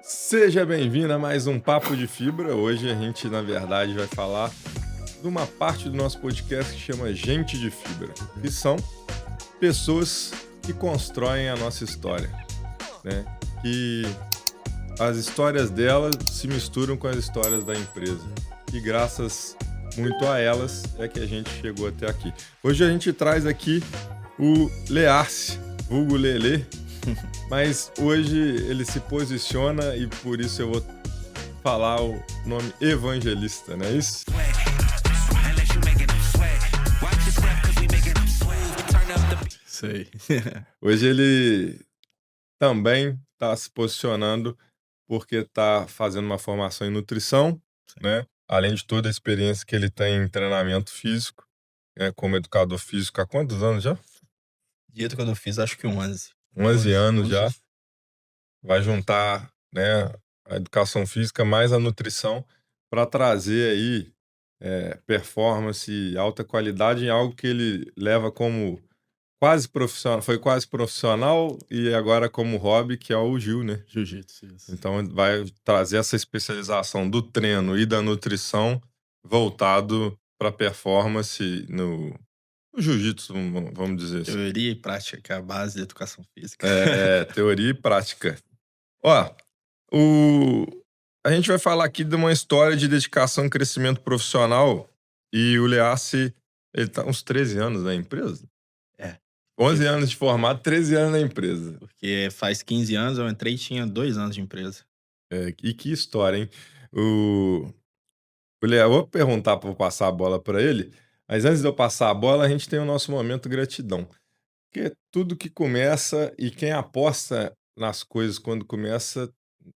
Seja bem-vindo a mais um Papo de Fibra. Hoje a gente, na verdade, vai falar de uma parte do nosso podcast que chama Gente de Fibra, que são pessoas que constroem a nossa história, né? Que as histórias delas se misturam com as histórias da empresa. E graças muito a elas é que a gente chegou até aqui. Hoje a gente traz aqui o Learce, vulgo Lelê, mas hoje ele se posiciona e por isso eu vou falar o nome Evangelista, não é isso? Sei. Hoje ele também está se posicionando porque está fazendo uma formação em nutrição, né? Além de toda a experiência que ele tem em treinamento físico, né? Como educador físico há quantos anos já? Dieto quando eu fiz, acho que 11. 11 anos 11. já. Vai juntar, né, a educação física mais a nutrição para trazer aí performance e alta qualidade em algo que ele leva como quase profissional, foi quase profissional e agora como hobby, que é o Gil, né? Jiu-jitsu, isso. Então vai trazer essa especialização do treino e da nutrição voltado para performance no jiu-jitsu, vamos dizer assim. Teoria e prática, que é a base da educação física. Teoria e prática. Ó, o... a gente vai falar aqui de uma história de dedicação e crescimento profissional e o Leace, ele tá uns 13 anos na empresa. É. 11 anos de formado, 13 anos na empresa. Porque faz 15 anos eu entrei e tinha 2 anos de empresa. E que história, hein? O Lea, eu vou perguntar, vou passar a bola para ele, mas antes de eu passar a bola, a gente tem o nosso momento gratidão. Porque tudo que começa e quem aposta nas coisas quando começa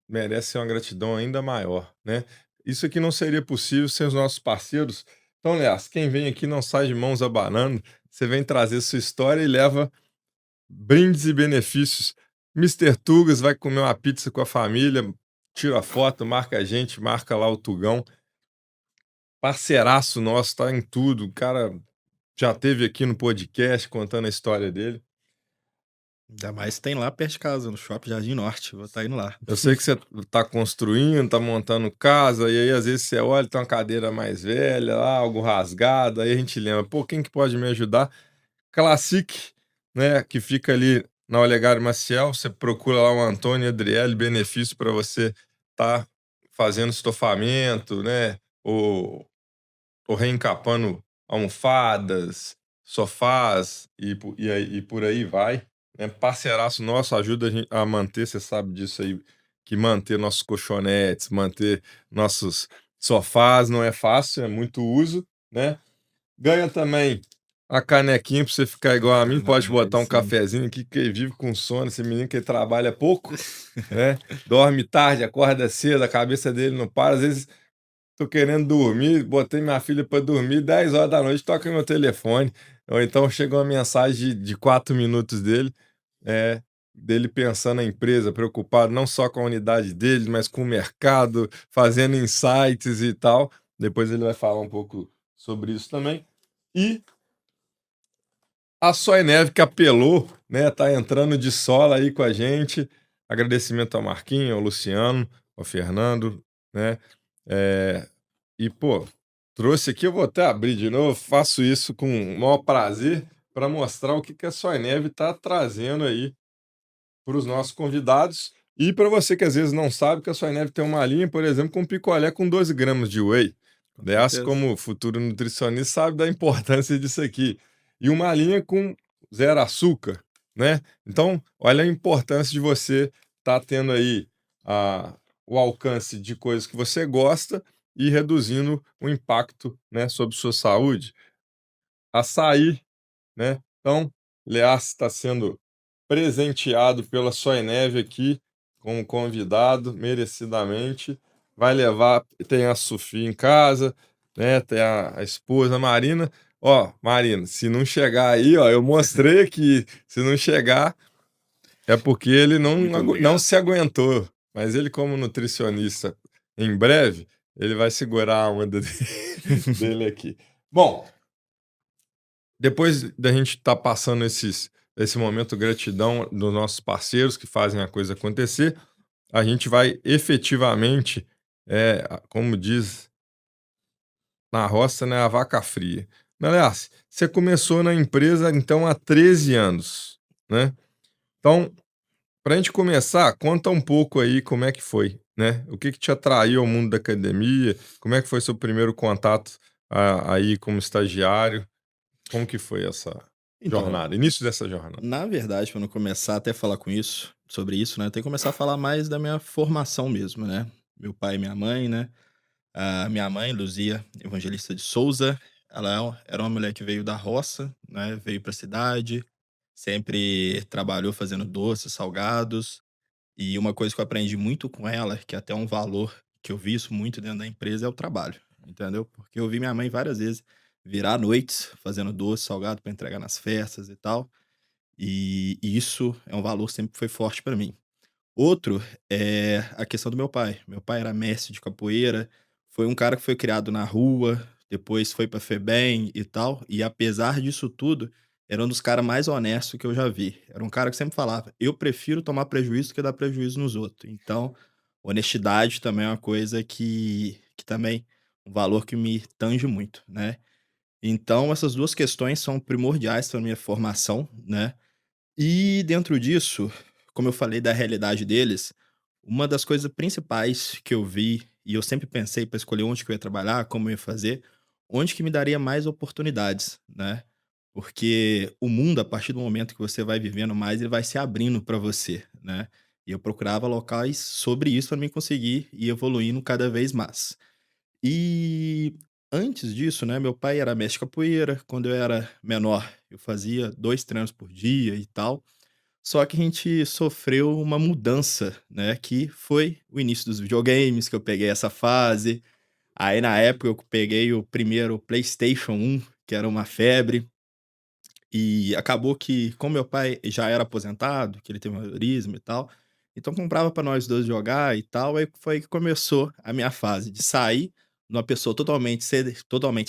merece uma gratidão ainda maior, né? Isso aqui não seria possível sem os nossos parceiros. Então, aliás, quem vem aqui não sai de mãos abanando. Você vem trazer sua história e leva brindes e benefícios. Mister Tugas vai comer uma pizza com a família, tira foto, marca a gente, marca lá o Tugão. Parceiraço nosso, tá em tudo. O cara já teve aqui no podcast contando a história dele. Ainda mais tem lá perto de casa, no Shopping Jardim Norte. Vou estar indo lá. Eu sei que você tá construindo, tá montando casa, e aí às vezes você olha, tem uma cadeira mais velha lá, algo rasgado, aí a gente lembra, pô, quem que pode me ajudar? Classic, né, que fica ali na Olegário Maciel, você procura lá o Antônio Adriele, benefício para você tá fazendo estofamento, né, ou reencapando almofadas, sofás e por aí vai, né? Parceiraço nosso, ajuda a gente a manter, você sabe disso aí, que manter nossos colchonetes, manter nossos sofás não é fácil, é muito uso, né? Ganha também a canequinha pra você ficar igual a mim, pode botar um Sim. cafezinho aqui, que ele vive com sono, esse menino que ele trabalha pouco, né? Dorme tarde, acorda cedo, a cabeça dele não para, às vezes tô querendo dormir, botei minha filha para dormir, 10 horas da noite, toca meu telefone. Ou então chega uma mensagem de 4 minutos dele, dele pensando na empresa, preocupado não só com a unidade dele, mas com o mercado, fazendo insights e tal. Depois ele vai falar um pouco sobre isso também. E a Soy Neve que apelou, né? Tá entrando de sola aí com a gente. Agradecimento ao Marquinho, ao Luciano, ao Fernando, né? E, pô, trouxe aqui, eu vou até abrir de novo, faço isso com o maior prazer para mostrar o que que a Soy Neve está trazendo aí para os nossos convidados. E para você que às vezes não sabe que a Soy Neve tem uma linha, por exemplo, com picolé com 12 gramas de whey. Com Aliás, certeza. como futuro nutricionista, sabe da importância disso aqui. E uma linha com zero açúcar, né? Então, olha a importância de você estar tendo aí o alcance de coisas que você gosta e reduzindo o impacto, né, sobre sua saúde. Açaí, né? Então, Leace está sendo presenteado pela Soy Neve aqui como convidado, merecidamente. Vai levar, tem a Sofia em casa, né? Tem a esposa Marina. Ó, Marina, se não chegar aí, ó, eu mostrei aqui. Se não chegar, é porque ele Muito não obrigado. se aguentou. Mas ele, como nutricionista, em breve, ele vai segurar a onda dele aqui. Bom, depois da gente estar passando esse momento gratidão dos nossos parceiros que fazem a coisa acontecer, a gente vai efetivamente, como diz na roça, né, a vaca fria. Meleace, você começou na empresa, então, há 13 anos, né. Então, para a gente começar, conta um pouco aí como é que foi, né. O que que te atraiu ao mundo da academia? Como é que foi seu primeiro contato, aí como estagiário? Como que foi essa Então, jornada, início dessa jornada? na verdade, para não começar até a falar com isso sobre isso, né, tem que começar a falar mais da minha formação mesmo, né. Meu pai e minha mãe, né, a minha mãe, Luzia Evangelista de Souza, ela era uma mulher que veio da roça, né, veio para a cidade, sempre trabalhou fazendo doces, salgados, e uma coisa que eu aprendi muito com ela, que é até um valor que eu vi isso muito dentro da empresa, é o trabalho, entendeu. Porque eu vi minha mãe várias vezes virar noites fazendo doce, salgado para entregar nas festas e tal, e isso é um valor que sempre foi forte para mim. Outro é a questão do meu pai. Meu pai era mestre de capoeira, foi um cara que foi criado na rua, depois foi pra FEBEM e tal, e apesar disso tudo, era um dos caras mais honestos que eu já vi. Era um cara que sempre falava: "Eu prefiro tomar prejuízo do que dar prejuízo nos outros". Então, honestidade também é uma coisa que também um valor que me tange muito, né. Então essas 2 questões são primordiais para minha formação, né. E dentro disso, como eu falei da realidade deles, uma das coisas principais que eu vi, e eu sempre pensei para escolher onde que eu ia trabalhar, como eu ia fazer, onde que me daria mais oportunidades, né? Porque o mundo, a partir do momento que você vai vivendo mais, ele vai se abrindo para você, né? E eu procurava locais sobre isso para mim conseguir ir evoluindo cada vez mais. E antes disso, né, meu pai era mestre de capoeira. Quando eu era menor, eu fazia 2 treinos por dia e tal. Só que a gente sofreu uma mudança, né, que foi o início dos videogames, que eu peguei essa fase. Aí, na época, eu peguei o primeiro PlayStation 1, que era uma febre, e acabou que, como meu pai já era aposentado, que ele teve um aneurisma e tal, então comprava para nós 2 jogar e tal, aí foi que começou a minha fase de sair de uma pessoa totalmente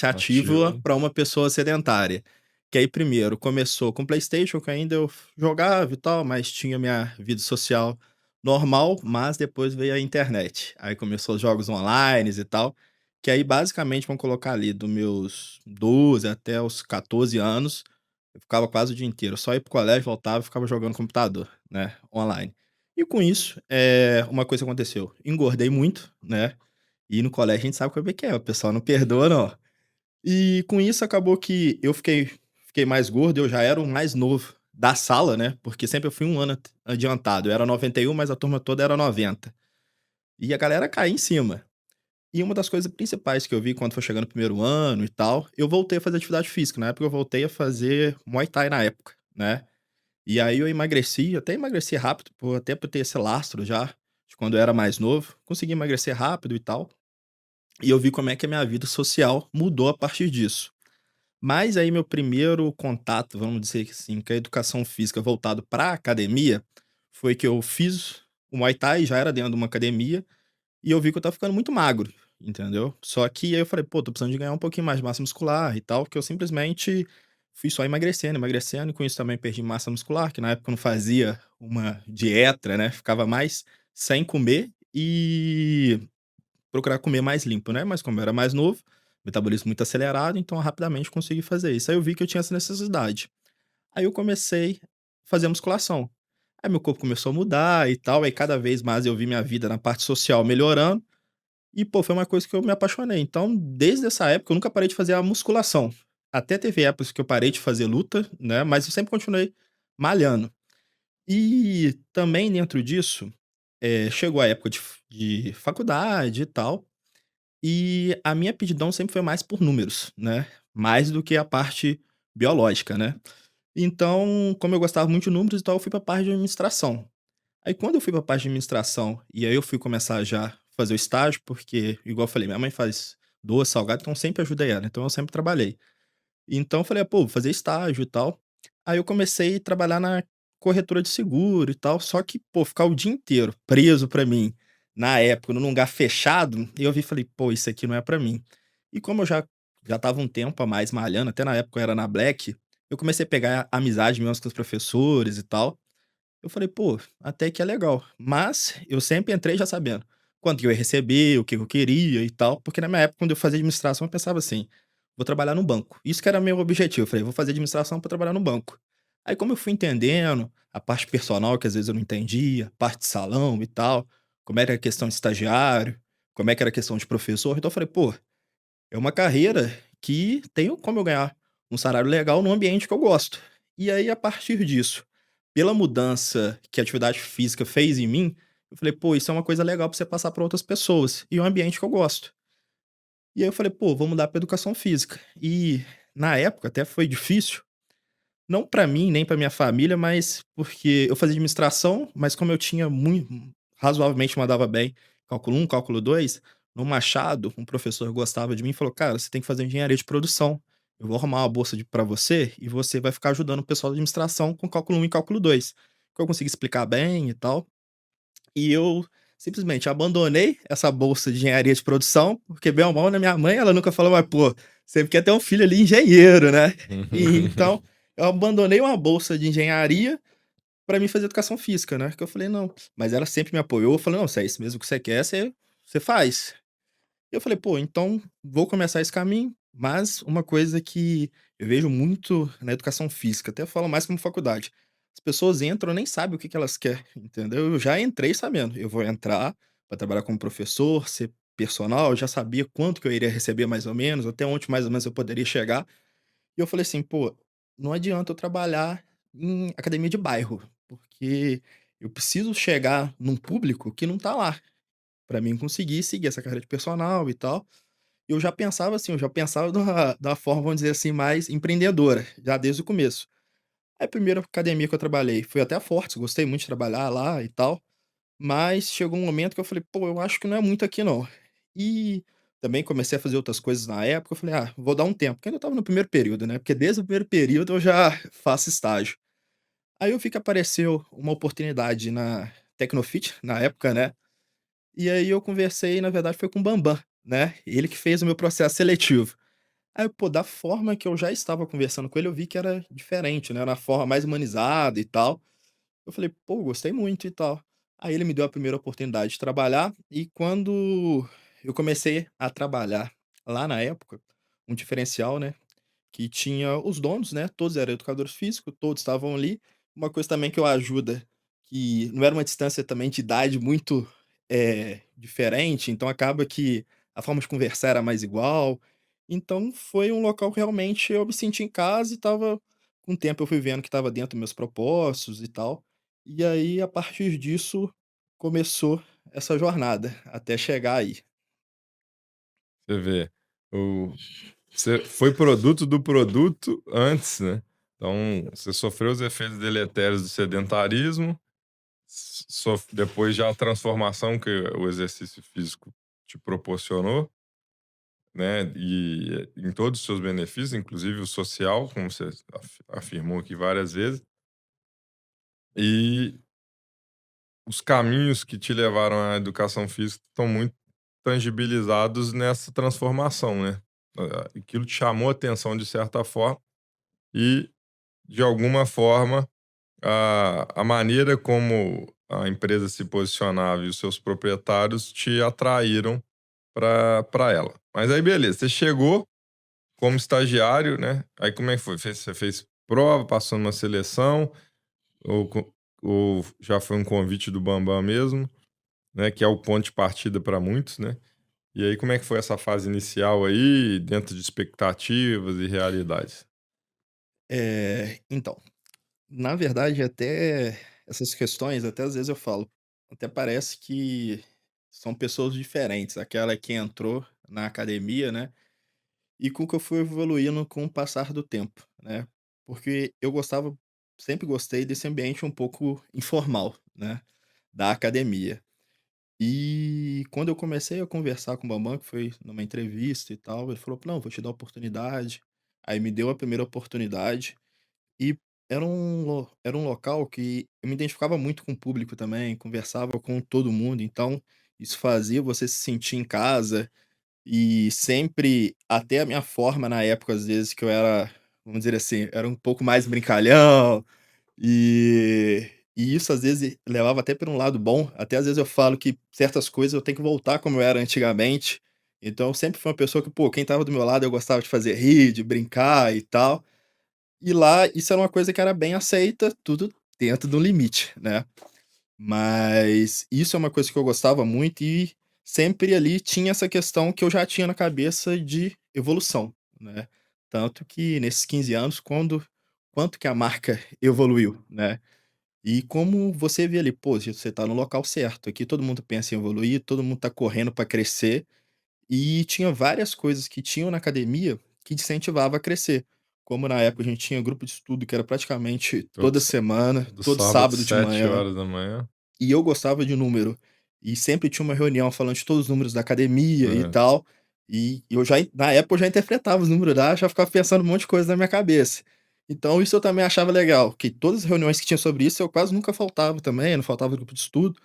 Ativo, ativa para uma pessoa sedentária. Que aí primeiro começou com o PlayStation, que ainda eu jogava e tal, mas tinha minha vida social normal, mas depois veio a internet. Aí começou os jogos online e tal, que aí basicamente vamos colocar ali dos meus 12 até os 14 anos, eu ficava quase o dia inteiro, só ir para o colégio, voltava e ficava jogando computador, né, online. E com isso, uma coisa aconteceu, engordei muito, né, e no colégio a gente sabe como é que é, o pessoal não perdoa não. E com isso acabou que eu fiquei mais gordo, eu já era o mais novo da sala, né, porque sempre eu fui um ano adiantado, eu era 91, mas a turma toda era 90. E a galera caía em cima. E uma das coisas principais que eu vi quando foi chegando o primeiro ano e tal, eu voltei a fazer atividade física. Na época eu voltei a fazer Muay Thai na época, né. E aí eu emagreci, até emagreci rápido, até por ter esse lastro já, de quando eu era mais novo, consegui emagrecer rápido e tal. E eu vi como é que a minha vida social mudou a partir disso. Mas aí meu primeiro contato, vamos dizer assim, com a educação física voltado pra academia, foi que eu fiz o Muay Thai, já era dentro de uma academia, e eu vi que eu estava ficando muito magro, entendeu. Só que aí eu falei: "Pô, tô precisando de ganhar um pouquinho mais de massa muscular e tal", que eu simplesmente fui só emagrecendo, emagrecendo, e com isso também perdi massa muscular, que na época eu não fazia uma dieta, né, ficava mais sem comer e procurar comer mais limpo, né. Mas como eu era mais novo, metabolismo muito acelerado, então rapidamente consegui fazer isso. Aí eu vi que eu tinha essa necessidade. Aí eu comecei a fazer musculação. Aí meu corpo começou a mudar e tal, aí cada vez mais eu vi minha vida na parte social melhorando, e, pô, foi uma coisa que eu me apaixonei. Então, desde essa época, eu nunca parei de fazer a musculação. Até teve épocas que eu parei de fazer luta, né, mas eu sempre continuei malhando. E também dentro disso, chegou a época de faculdade e tal, e a minha aptidão sempre foi mais por números, né, mais do que a parte biológica, né. Então, como eu gostava muito de números e tal, eu fui pra parte de administração. Aí quando eu fui pra parte de administração, e aí eu fui começar já fazer o estágio, porque, igual eu falei, minha mãe faz doce, salgado, então eu sempre ajudei ela, então eu sempre trabalhei. Então eu falei: "Pô, vou fazer estágio e tal". Aí eu comecei a trabalhar na corretora de seguro e tal, só que, pô, ficar o dia inteiro preso pra mim, na época, num lugar fechado, eu vi e falei: "Pô, isso aqui não é pra mim". E como eu já estava um tempo a mais malhando, até na época eu era na Black, eu comecei a pegar amizade mesmo com os professores e tal, Eu falei: "Pô, até que é legal", mas eu sempre entrei já sabendo quanto que eu ia receber, o que eu queria e tal, porque na minha época, quando eu fazia administração, eu pensava assim: "Vou trabalhar no banco", isso que era meu objetivo, eu falei: "Vou fazer administração para trabalhar no banco". Aí como eu fui entendendo a parte personal, que às vezes eu não entendia, parte de salão e tal, como era a questão de estagiário, como é que era a questão de professor, então eu falei: "Pô, é uma carreira que tenho como eu ganhar um salário legal num ambiente que eu gosto". E aí, a partir disso, pela mudança que a atividade física fez em mim, eu falei: "Pô, isso é uma coisa legal pra você passar para outras pessoas, e é um ambiente que eu gosto". E aí eu falei: "Pô, vou mudar pra educação física". E, na época, até foi difícil, não pra mim, nem pra minha família, mas porque eu fazia administração, mas como eu tinha muito razoavelmente mandava bem cálculo 1, cálculo 2, no Machado, um professor gostava de mim e falou: "Cara, você tem que fazer engenharia de produção. Eu vou arrumar uma bolsa de pra você e você vai ficar ajudando o pessoal da administração com cálculo 1 e cálculo 2". Que eu consegui explicar bem e tal. E eu simplesmente abandonei essa bolsa de engenharia de produção, porque bem ou mal, né, minha mãe, ela nunca falou: "Mas, pô, sempre quer ter um filho ali engenheiro, né". E então, eu abandonei uma bolsa de engenharia pra mim fazer educação física, né, que eu falei: "Não", mas ela sempre me apoiou, falou: "Não, se é isso mesmo que você quer, você faz". Eu falei: "Pô, então vou começar esse caminho", mas uma coisa que eu vejo muito na educação física, até falo mais como faculdade, as pessoas entram, nem sabem o que que elas querem, entendeu. Eu já entrei sabendo, eu vou entrar para trabalhar como professor, ser personal, eu já sabia quanto que eu iria receber mais ou menos, até onde mais ou menos eu poderia chegar. E eu falei assim: "Pô, não adianta eu trabalhar em academia de bairro, porque eu preciso chegar num público que não tá lá, para mim conseguir seguir essa carreira de personal e tal". Eu já pensava assim, eu já pensava da forma, vamos dizer assim, mais empreendedora, já desde o começo. Aí a primeira academia que eu trabalhei foi até a Fortes, gostei muito de trabalhar lá e tal, mas chegou um momento que eu falei: "Pô, eu acho que não é muito aqui não". E também comecei a fazer outras coisas na época, eu falei: "Ah, vou dar um tempo", porque ainda estava no primeiro período, né, porque desde o primeiro período eu já faço estágio. Aí eu vi que apareceu uma oportunidade na Tecnofit, na época, né, e aí eu conversei, na verdade foi com o Bambam, né, ele que fez o meu processo seletivo. Aí, pô, da forma que eu já estava conversando com ele, eu vi que era diferente, né, era uma forma mais humanizada e tal. Eu falei: "Pô, gostei muito e tal". Aí ele me deu a primeira oportunidade de trabalhar, e quando eu comecei a trabalhar lá na época, um diferencial, né, que tinha os donos, né, todos eram educadores físicos, todos estavam ali. Uma coisa também que eu ajuda, que não era uma distância também de idade muito, diferente, então acaba que a forma de conversar era mais igual. Então foi um local que realmente eu me senti em casa e estava com o tempo eu fui vendo que estava dentro dos meus propósitos e tal. E aí, a partir disso, começou essa jornada até chegar aí. Você vê, o você foi produto do produto antes, né, então você sofreu os efeitos deletérios do sedentarismo, depois já a transformação que o exercício físico te proporcionou, né, e em todos os seus benefícios, inclusive o social, como você afirmou aqui várias vezes, e os caminhos que te levaram à educação física estão muito tangibilizados nessa transformação, né. Aquilo te chamou a atenção de certa forma e, de alguma forma, a maneira como a empresa se posicionava e os seus proprietários te atraíram para ela. Mas aí beleza, você chegou como estagiário, né, aí como é que foi? Você fez prova, passou numa seleção ou ou já foi um convite do Bambam mesmo, né, que é o ponto de partida para muitos, né. E aí como é que foi essa fase inicial aí, dentro de expectativas e realidades? Então, na verdade, até essas questões, até às vezes eu falo, até parece que são pessoas diferentes, aquela que entrou na academia, né, e com que eu fui evoluindo com o passar do tempo, né. Porque eu gostava sempre gostei desse ambiente um pouco informal, né, da academia. E quando eu comecei a conversar com o Bambam, que foi numa entrevista e tal, ele falou: "Não, vou te dar oportunidade". Aí me deu a primeira oportunidade e era um local que eu me identificava muito com o público também, conversava com todo mundo, então isso fazia você se sentir em casa e sempre até a minha forma na época, às vezes, que eu era, vamos dizer assim, era um pouco mais brincalhão, e E isso às vezes levava até para um lado bom, até às vezes eu falo que certas coisas eu tenho que voltar como eu era antigamente. Então eu sempre fui uma pessoa que, pô, quem estava do meu lado eu gostava de fazer rir, de brincar e tal. E lá isso era uma coisa que era bem aceita, tudo dentro do limite, né. Mas isso é uma coisa que eu gostava muito e sempre ali tinha essa questão que eu já tinha na cabeça de evolução, né. Tanto que nesses 15 anos quanto que a marca evoluiu, né. E como você vê ali, pô, você tá no local certo, aqui todo mundo pensa em evoluir, todo mundo tá correndo para crescer, e tinha várias coisas que tinham na academia que te incentivava a crescer. Como na época a gente tinha grupo de estudo que era praticamente Todo toda sá semana, todo todo sábado, sábado de sete manhã, horas da manhã. e eu gostava de número. E sempre tinha uma reunião falando de todos os números da academia e É, tal, e eu já na época eu já interpretava os números lá, já ficava pensando um monte de coisa na minha cabeça. Então isso eu também achava legal, que todas as reuniões que tinha sobre isso eu quase nunca faltava também, não faltava grupo de estudo.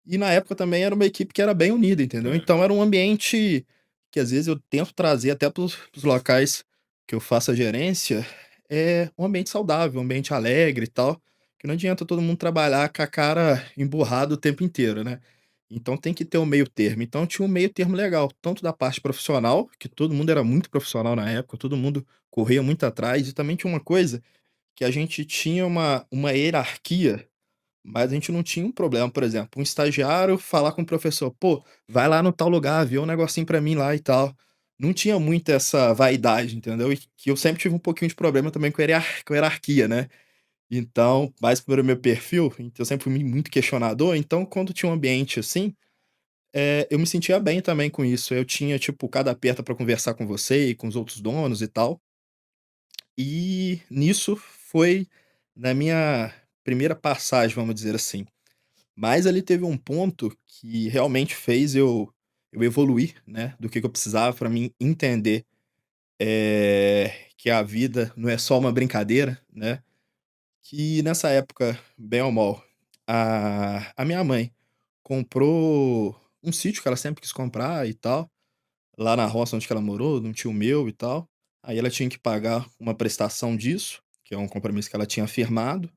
E na época também era uma equipe que era bem unida, entendeu. é. Então era um ambiente que às vezes eu tento trazer até para os locais que eu faço a gerência, é um ambiente saudável, um ambiente alegre e tal, que não adianta todo mundo trabalhar com a cara emburrada o tempo inteiro, né. Então tem que ter um meio termo. Então tinha um meio termo legal, tanto da parte profissional, que todo mundo era muito profissional na época, todo mundo corria muito atrás, e também tinha uma coisa, que a gente tinha uma hierarquia, mas a gente não tinha um problema, por exemplo, um estagiário falar com o professor: "Pô, vai lá no tal lugar, vê um negocinho pra mim lá e tal". Não tinha muito essa vaidade, entendeu? E que eu sempre tive um pouquinho de problema também com hierarquia, né. Então, mais pelo meu perfil, então eu sempre fui muito questionador, então quando tinha um ambiente assim, eu me sentia bem também com isso. Eu tinha, tipo, cada aperto pra conversar com você e com os outros donos e tal. E nisso foi na minha primeira passagem, vamos dizer assim. Mas ali teve um ponto que realmente fez eu evoluir, né, do que eu precisava para mim entender, que a vida não é só uma brincadeira, né, que nessa época, bem ou mal, a minha mãe comprou um sítio que ela sempre quis comprar e tal, lá na roça onde que ela morou, de um tio meu e tal. Aí ela tinha que pagar uma prestação disso, que é um compromisso que ela tinha firmado,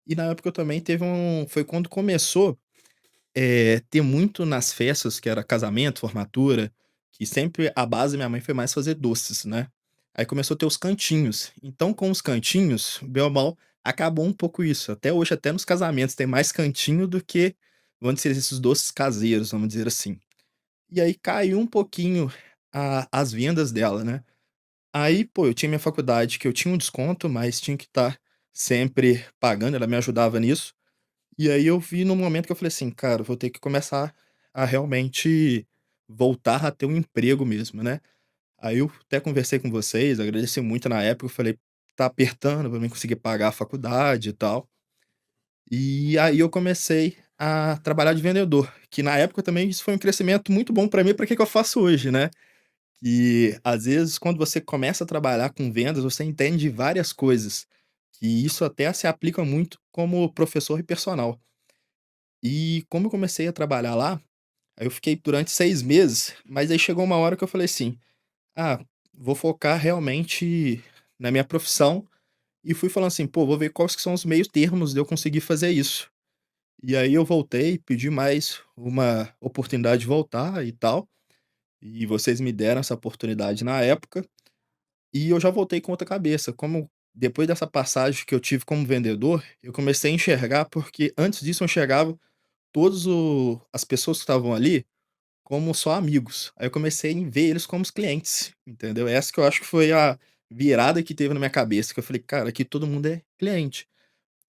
e na época eu também teve foi quando começou ter muito nas festas, que era casamento, formatura, que sempre a base da minha mãe foi mais fazer doces, né. Aí começou a ter os cantinhos. Então com os cantinhos, bem ou mal, acabou um pouco isso. Até hoje, até nos casamentos tem mais cantinho do que, vamos dizer, esses doces caseiros, vamos dizer assim. E aí caiu um pouquinho as vendas dela, né. Aí, pô, eu tinha minha faculdade que eu tinha um desconto, mas tinha que estar sempre pagando, ela me ajudava nisso. E aí eu vi no momento que eu falei assim: "Cara, eu vou ter que começar a realmente voltar a ter um emprego mesmo, né". Aí eu até conversei com vocês, agradeci muito na época, eu falei: "Tá apertando pra mim conseguir pagar a faculdade e tal". E aí eu comecei a trabalhar de vendedor, que na época também isso foi um crescimento muito bom pra mim, pra que que eu faço hoje, né. Que às vezes quando você começa a trabalhar com vendas, você entende várias coisas, que isso até se aplica muito como professor e personal. E como eu comecei a trabalhar lá, aí eu fiquei durante 6 meses, mas aí chegou uma hora que eu falei assim: "Ah, vou focar realmente na minha profissão", e fui falando assim: "Pô, vou ver quais que são os meios termos de eu conseguir fazer isso". E aí eu voltei, pedi mais uma oportunidade de voltar e tal, e vocês me deram essa oportunidade na época, e eu já voltei com outra cabeça. Como depois dessa passagem que eu tive como vendedor, eu comecei a enxergar, porque antes disso eu enxergava todos o as pessoas que estavam ali como só amigos. Aí eu comecei a ver eles como os clientes, entendeu? Essa que eu acho que foi a virada que teve na minha cabeça, que eu falei: "Cara, aqui todo mundo é cliente".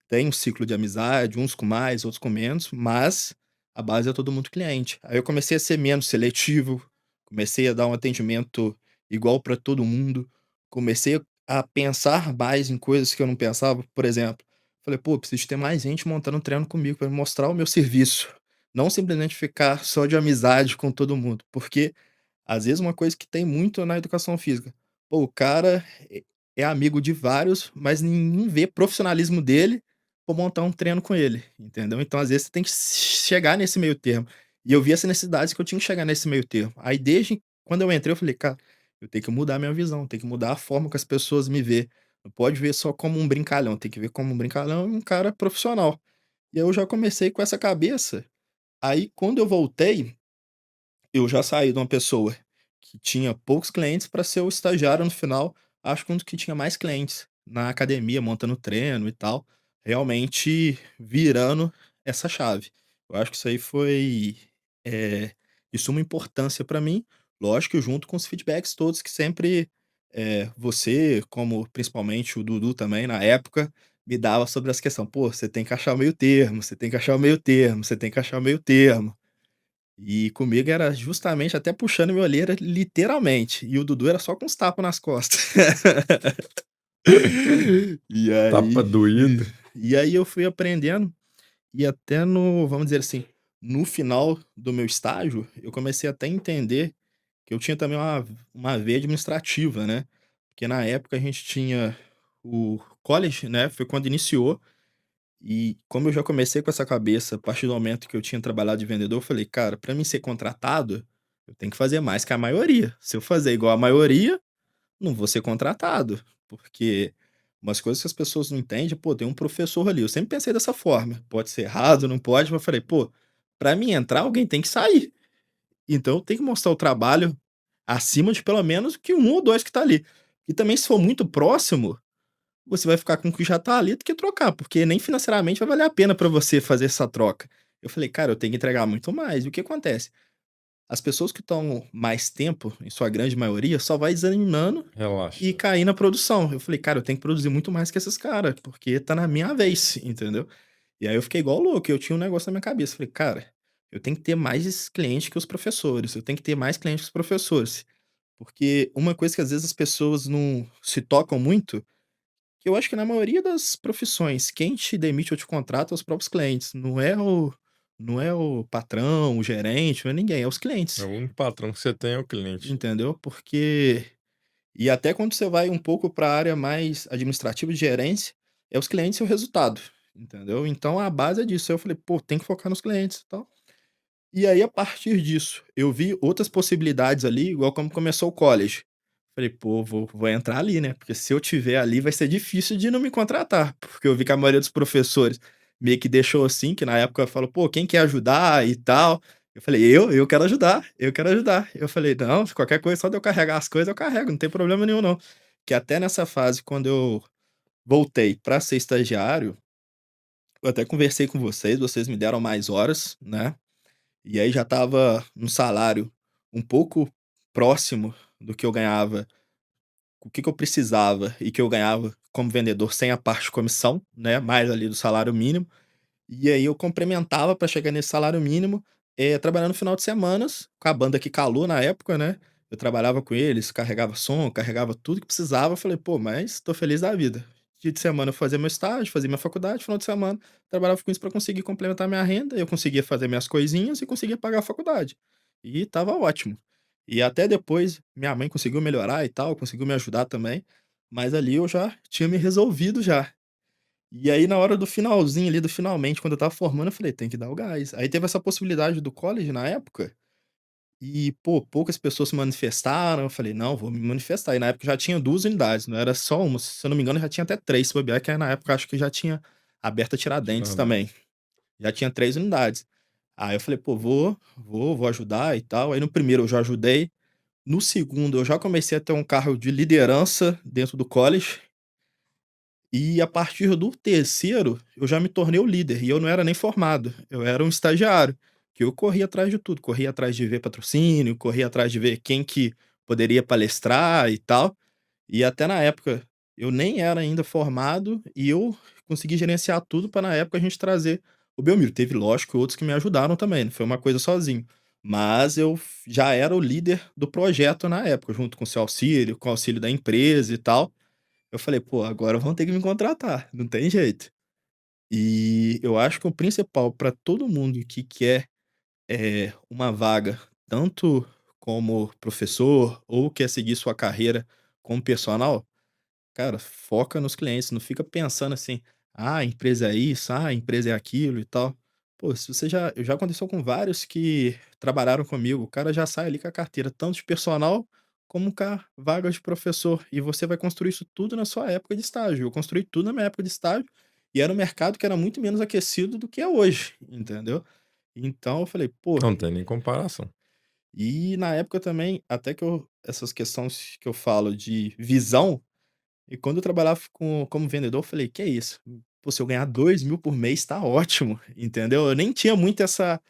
Tem um ciclo de amizade, uns com mais, outros com menos, mas a base é todo mundo cliente. Aí eu comecei a ser menos seletivo, comecei a dar um atendimento igual para todo mundo, comecei a pensar mais em coisas que eu não pensava, por exemplo, falei: "Pô, preciso ter mais gente montando treino comigo para mostrar o meu serviço, não simplesmente ficar só de amizade com todo mundo", porque às vezes uma coisa que tem muito na educação física, pô, o cara é amigo de vários, mas nenhum vê profissionalismo dele pra montar um treino com ele, entendeu. Então às vezes você tem que chegar nesse meio termo. E eu vi essa necessidade que eu tinha que chegar nesse meio termo. Aí desde quando eu entrei eu falei: "Cara, eu tenho que mudar a minha visão, tenho que mudar a forma que as pessoas me vê. Não pode ver só como um brincalhão, tem que ver como um brincalhão e um cara profissional". E aí eu já comecei com essa cabeça. Aí quando eu voltei, eu já saí de uma pessoa que tinha poucos clientes para ser o estagiário no final, acho que um dos que tinha mais clientes na academia, montando treino e tal, realmente virando essa chave. Eu acho que isso aí foi, eh, de suma importância para mim, lógico, junto com os feedbacks todos que sempre, você, como principalmente o Dudu também na época, me dava sobre essa questão: "Pô, você tem que achar o meio termo, você tem que achar o meio termo, você tem que achar o meio termo". E comigo era justamente até puxando minha olheira literalmente, e o Dudu era só com uns tapas nas costas. E Tapa aí doído. e aí eu fui aprendendo, e até no vamos dizer assim, no final do meu estágio, eu comecei até a entender que eu tinha também uma veia administrativa, né, porque na época a gente tinha o college, né, foi quando iniciou, e como eu já comecei com essa cabeça, a partir do momento que eu tinha trabalhado de vendedor, eu falei: "Cara, para mim ser contratado, eu tenho que fazer mais que a maioria. Se eu fazer igual a maioria, não vou ser contratado". Porque umas coisas que as pessoas não entendem, pô, tem um professor ali, eu sempre pensei dessa forma, pode ser errado, não pode, mas eu falei: "Pô, para mim entrar, alguém tem que sair. Então eu tenho que mostrar o trabalho acima de pelo menos que um ou 2 que tá ali". E também se for muito próximo, você vai ficar com o que já tá ali do que trocar, porque nem financeiramente vai valer a pena pra você fazer essa troca. Eu falei: "Cara, eu tenho que entregar muito mais". E o que acontece? As pessoas que estão mais tempo, em sua grande maioria, só vai desanimando e Relaxa. cair na produção. Eu falei: "Cara, eu tenho que produzir muito mais que esses cara, porque tá na minha vez", entendeu? E aí eu fiquei igual louco, eu tinha um negócio na minha cabeça, falei: "Cara, eu tenho que ter mais cliente que os professores, eu tenho que ter mais cliente que os professores". Porque uma coisa que às vezes as pessoas não se tocam muito que eu acho que na maioria das profissões, quem te demite ou te contrata é os próprios clientes, não é o patrão, o gerente, não é ninguém, é os É o clientes, único patrão que você tem é o cliente. entendeu? Porque e até quando você vai um pouco para a área mais administrativa de gerência, é os clientes e o resultado, entendeu? Então a base é disso, aí eu falei: "Pô, tem que focar nos clientes e tal". E aí, a partir disso, eu vi outras possibilidades ali, igual como começou o college. Falei: "Pô, vou entrar ali, né, porque se eu tiver ali vai ser difícil de não me contratar", porque eu vi que a maioria dos professores meio que deixou assim, que na época falou: "Pô, quem quer ajudar e tal?". Eu falei: "Eu quero ajudar, eu quero ajudar". Eu falei: "Não, qualquer coisa, só de eu carregar as coisas, eu carrego, não tem problema nenhum não". Que até nessa fase, quando eu voltei para ser estagiário, eu até conversei com vocês me deram mais horas, né, e aí já estava um salário um pouco próximo do que eu ganhava, o que que eu precisava e que eu ganhava como vendedor sem a parte de comissão, né, mais ali do salário mínimo. E aí eu complementava para chegar nesse salário mínimo, trabalhando no final de semanas, com a banda que calou na época, né. Eu trabalhava com eles, carregava som, carregava tudo que precisava, eu falei: "Pô, mas tô feliz da vida". Dia de semana eu fazia meu estágio, fazia minha faculdade, final de semana trabalhava com isso para conseguir complementar minha renda, eu conseguia fazer minhas coisinhas e conseguia pagar a faculdade. E estava ótimo. E até depois minha mãe conseguiu melhorar e tal, conseguiu me ajudar também, mas ali eu já tinha me resolvido já. E aí na hora do finalzinho ali, do finalmente, quando eu estava formando, eu falei: "Tem que dar o gás". Aí teve essa possibilidade do college na época, e pô, poucas pessoas se manifestaram, eu falei: "Não, vou me manifestar". E na época já tinha 2 unidades, não era só uma, se eu não me engano já tinha até 3 se bobear, que aí na época acho que já tinha aberto a Tiradentes também, Tiradentes. já tinha 3 unidades. Aí eu falei: "Pô, vou ajudar e tal". Aí no primeiro eu já ajudei, no segundo eu já comecei a ter um cargo de liderança dentro do college, e a partir do terceiro, eu já me tornei o líder, e eu não era nem formado, eu era um estagiário, que eu corria atrás de tudo, corria atrás de ver patrocínio, corria atrás de ver quem que poderia palestrar e tal. E até na época, eu nem era ainda formado e eu consegui gerenciar tudo para na época a gente trazer o Belmiro. Teve, lógico, outros que me ajudaram também, não foi uma coisa sozinho. Mas eu já era o líder do projeto na época, junto com o seu auxílio, com o auxílio da empresa e tal. Eu falei: "Pô, agora vão ter que me contratar, não tem jeito". E eu acho que o principal para todo mundo que quer, uma vaga, tanto como professor ou quer seguir sua carreira como personal, cara, foca nos clientes, não fica pensando assim: "Ah, a empresa é isso, ah, a empresa é aquilo e tal". Pô, se você já aconteceu com vários que trabalharam comigo, o cara já sai ali com a carteira tanto de personal, como com a vaga de professor, e você vai construir isso tudo na sua época de estágio. Eu construí tudo na minha época de estágio, e era um mercado que era muito menos aquecido do que é hoje, entendeu. Então eu falei: "Pô". Não tem nem comparação. E na época também, até que eu essas questões que eu falo de visão, e quando eu trabalhava como vendedor, eu falei: "Que é isso? Pô, se eu ganhar 2.000 por mês tá ótimo", entendeu. Eu nem tinha muito essa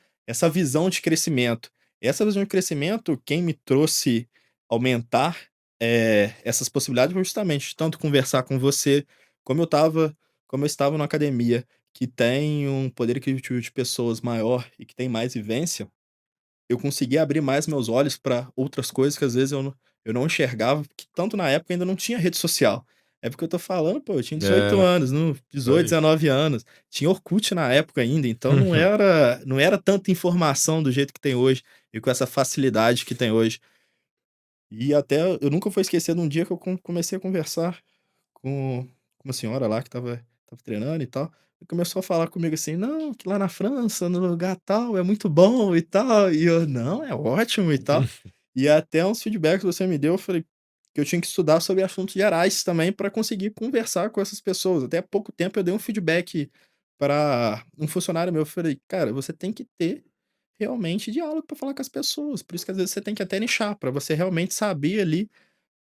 visão de crescimento. Essa visão de crescimento, quem me trouxe aumentar, essas possibilidades foi justamente tanto conversar com você, como eu estava como eu estava numa academia que tem um poder aquisitivo de pessoas maior e que tem mais vivência, eu consegui abrir mais meus olhos para outras coisas que às vezes eu não enxergava, que tanto na época ainda não tinha rede social. É porque eu tô falando, pô, eu tinha 18 É, anos, no isso 18, aí. 19 anos. Tinha Orkut na época ainda, então não era tanta informação do jeito que tem hoje e com essa facilidade que tem hoje. E até eu nunca vou esquecer de um dia que eu comecei a conversar com uma senhora lá que estava treinando e tal, e começou a falar comigo assim: "Não, que lá na França, no lugar tal, é muito bom e tal", e eu: "Não, é ótimo e tal". E até uns feedbacks que você me deu, eu falei que eu tinha que estudar sobre assuntos gerais também para conseguir conversar com essas pessoas. Até há pouco tempo eu dei um feedback para um funcionário meu, eu falei: "Cara, você tem que ter realmente diálogo para falar com as pessoas, por isso que às vezes você tem que até nichar, para você realmente saber ali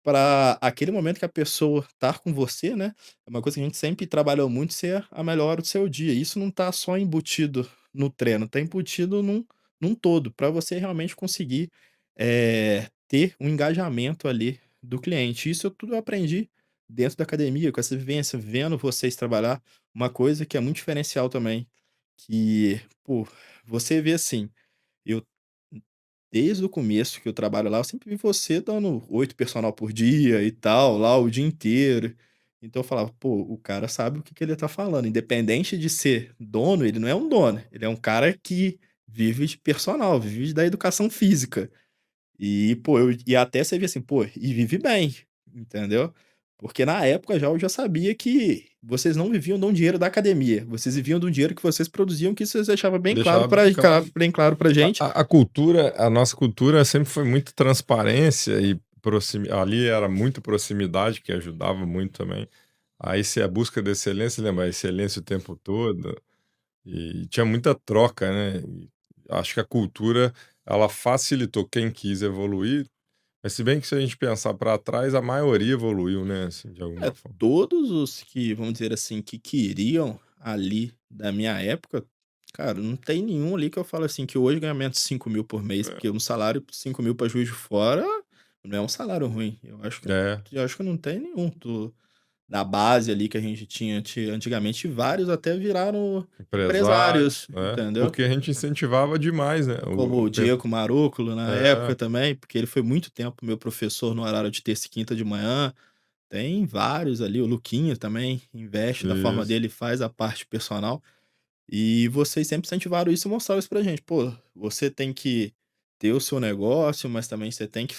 para aquele momento que a pessoa tá com você, né, é uma coisa que a gente sempre trabalhou muito, ser a melhor hora do seu dia. Isso não tá só embutido no treino, tá embutido num todo, para você realmente conseguir, ter um engajamento ali do cliente. Isso eu tudo eu aprendi dentro da academia, com essa vivência, vendo vocês trabalhar. Uma coisa que é muito diferencial também, que, pô, você vê assim, eu desde o começo que eu trabalho lá, eu sempre vi você dando 8 personal por dia e tal, lá o dia inteiro. Então eu falava: "Pô, o cara sabe o que que ele tá falando", independente de ser dono, ele não é um dono, ele é um cara que vive de personal, vive da educação física. E, pô, e até você vê assim, pô, e vive bem, entendeu. Porque na época já eu já sabia que vocês não viviam de um dinheiro da academia, vocês viviam do dinheiro que vocês produziam, que isso deixava bem claro Deixava pra claro. bem claro pra gente. A cultura, a nossa cultura sempre foi muito transparência e ali era muito proximidade, que ajudava muito também. Aí se a busca da excelência, lembra, a excelência o tempo todo, e tinha muita troca, né. E acho que a cultura, ela facilitou quem quis evoluir, mas se bem que se a gente pensar para trás, a maioria evoluiu, né, assim, de É, alguma forma. todos os que, vamos dizer assim, que queriam ali da minha época, cara, não tem nenhum ali que eu falo assim, que hoje ganha menos de 5.000 por mês, É. porque um salário 5.000 para Juiz de Fora não é um salário ruim. É, Eu acho que não tem nenhum da base ali que a gente tinha antigamente, vários até viraram empresário, empresários, é, entendeu? porque a gente incentivava demais, né, Como o Diego Marúculo na é, época também, porque ele foi muito tempo meu professor no horário de terça e quinta de manhã. Tem vários ali, o Luquinha também investe da forma isso. dele, faz a parte personal, e vocês sempre incentivaram isso e mostraram isso pra gente: "Pô, você tem que ter o seu negócio, mas também você tem que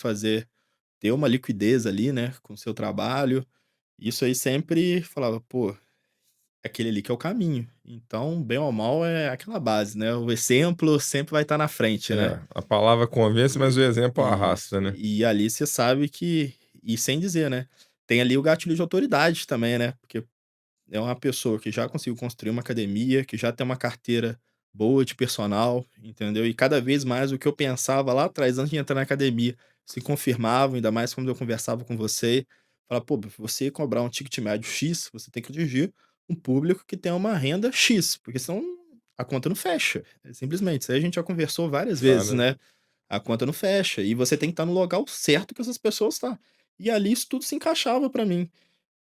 ter uma liquidez ali, né, com o seu trabalho". Isso aí sempre falava: "Pô, aquele ali que é o caminho". Então, bem ou mal, é aquela base, né, o exemplo sempre vai estar na frente, né. É, a palavra convence, mas o exemplo Isso. arrasta, né. E ali você sabe que, e sem dizer, né, tem ali o gatilho de autoridade também, né, porque é uma pessoa que já conseguiu construir uma academia, que já tem uma carteira boa de personal, entendeu? E cada vez mais o que eu pensava lá atrás, antes de entrar na academia, se confirmava, ainda mais quando eu conversava com você. Fala, pô, pra você cobrar um ticket médio X, você tem que atingir um público que tem uma renda X, porque senão a conta não fecha. Simplesmente. Isso aí a gente já conversou várias vezes, Fala. né? A conta não fecha. E você tem que estar no local certo que essas pessoas estão. E ali isso tudo se encaixava pra mim.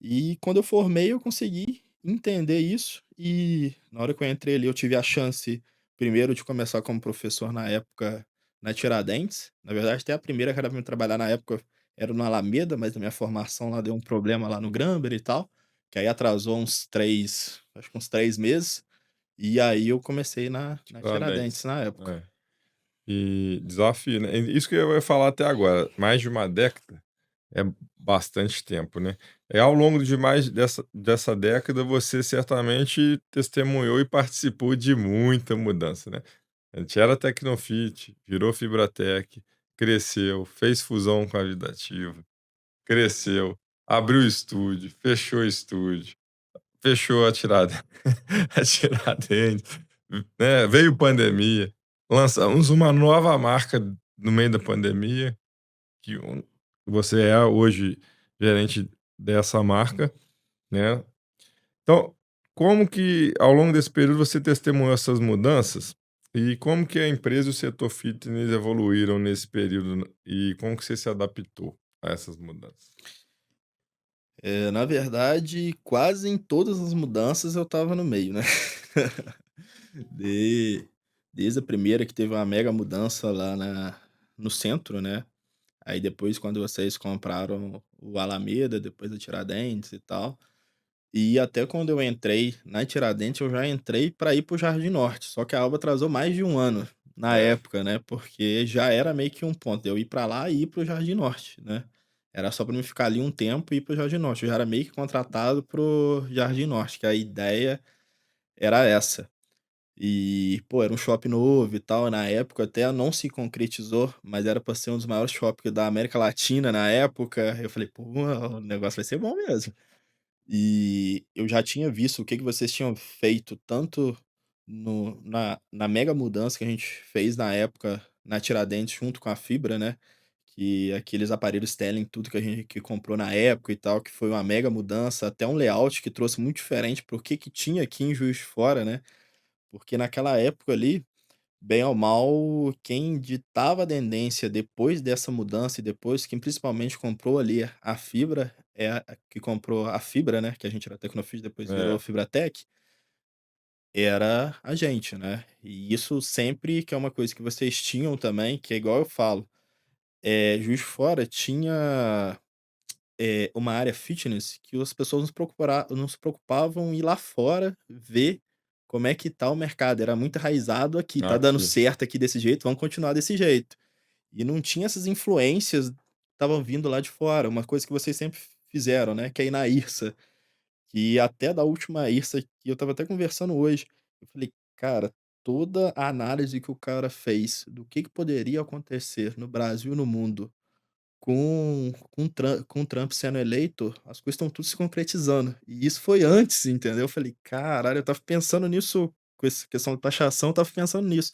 E quando eu formei, eu consegui entender isso, e na hora que eu entrei ali, eu tive a chance, primeiro, de começar como professor na época na Tiradentes. Na verdade, até a primeira que era pra mim trabalhar na época era no Alameda, mas a minha formação lá deu um problema lá no Gramber e tal, que aí atrasou uns 3, acho que uns 3 meses, e aí eu comecei na Tiradentes Tiradentes. na época. É. E desafio, né. E isso que eu ia falar até agora, mais de uma década é bastante tempo, né. Ao longo de mais dessa década, você certamente testemunhou e participou de muita mudança, né. A gente era Tecnofit, virou Fibratec, cresceu, fez fusão com a Vida Ativa, cresceu, abriu estúdio, fechou estúdio. fechou a Tiradentes, a Tiradentes, né, veio pandemia, lançamos uma nova marca no meio da pandemia, que você é hoje gerente dessa marca, né. Então, como que ao longo desse período você testemunhou essas mudanças? E como que a empresa e o setor fitness evoluíram nesse período e como que você se adaptou a essas mudanças? Na verdade, quase em todas as mudanças eu estava no meio, né. De Desde a primeira que teve uma mega mudança lá no centro, né, aí depois quando vocês compraram o Alameda, depois a Tiradentes e tal, e até quando eu entrei na Tiradentes, eu já entrei para ir para o Jardim Norte, só que a obra atrasou mais de um ano na É, época, né, porque já era meio que um ponto de eu ir para lá e ir para o Jardim Norte, né. Era só para mim ficar ali um tempo e ir para o Jardim Norte, eu já era meio que contratado para o Jardim Norte, que a ideia era essa. E, pô, era um shopping novo e tal, na época até não se concretizou, mas era para ser um dos maiores shoppings da América Latina na época, eu falei: "Pô, o negócio vai ser bom mesmo". E eu já tinha visto o que que vocês tinham feito tanto na mega mudança que a gente fez na época na Tiradentes junto com a fibra, né, que aqueles aparelhos Stelling, tudo que a gente que comprou na época e tal, que foi uma mega mudança, até um layout que trouxe muito diferente para o que que tinha aqui em Juiz de Fora, né, porque naquela época ali, bem ou mal, quem ditava a tendência depois dessa mudança e depois quem principalmente comprou ali a fibra, é a que comprou a fibra, né, que a gente era Tecnofibra, depois virou é, Fibratec, era a gente, né. E isso sempre que é uma coisa que vocês tinham também, que é igual eu falo, Juiz de Fora tinha, uma área fitness que as pessoas não se preocupavam em ir lá fora ver como é que tá o mercado, era muito enraizado aqui, tá dando aqui. certo aqui desse jeito, vamos continuar desse jeito. E não tinha essas influências que estavam vindo lá de fora, uma coisa que vocês sempre fizeram, né, que é ir na IRSA, que até da última IRSA que eu estava até conversando hoje, eu falei: "Cara, toda a análise que o cara fez do que poderia acontecer no Brasil e no mundo com o Trump sendo eleito, as coisas estão tudo se concretizando". E isso foi antes, entendeu? Eu falei: "Caralho, eu estava pensando nisso com essa questão da taxação, eu estava pensando nisso".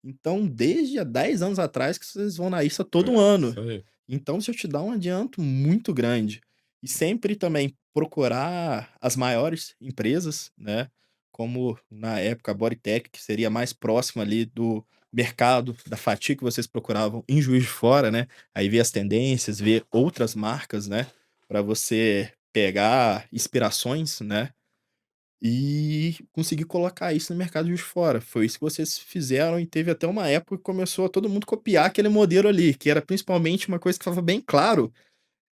Então, desde há 10 anos atrás que vocês vão na IRSA todo É, ano. isso aí. Então isso te dá um adianto muito grande. E sempre também procurar as maiores empresas, né, como na época a Bodytech, que seria mais próxima ali do mercado, da fatia que vocês procuravam em Juiz de Fora, né, aí ver as tendências, ver outras marcas, né, para você pegar inspirações, né, e conseguir colocar isso no mercado de fora. Foi isso que vocês fizeram e teve até uma época que começou a todo mundo copiar aquele modelo ali, que era principalmente uma coisa que estava bem claro,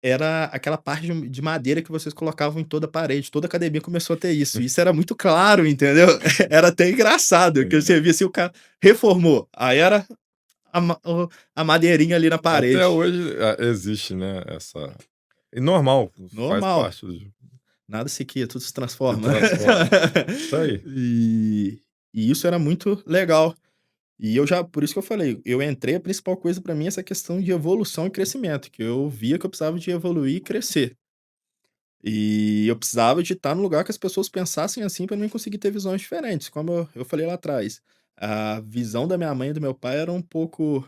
era aquela parte de madeira que vocês colocavam em toda a parede, toda academia começou a ter isso, isso era muito claro, entendeu? Era até engraçado, que Sim. você via assim, o cara reformou, aí era a madeirinha ali na Até parede. hoje, existe, né, essa e normal, faz Normal, parte do nada se cria, tudo se se transforma. transforma. Isso aí. E e isso era muito legal. E eu já por isso que eu falei, eu entrei, a principal coisa pra mim é essa questão de evolução e crescimento, que eu via que eu precisava de evoluir e crescer. E eu precisava de estar no lugar que as pessoas pensassem assim pra mim conseguir ter visões diferentes, como eu falei lá atrás. A visão da minha mãe e do meu pai era um pouco,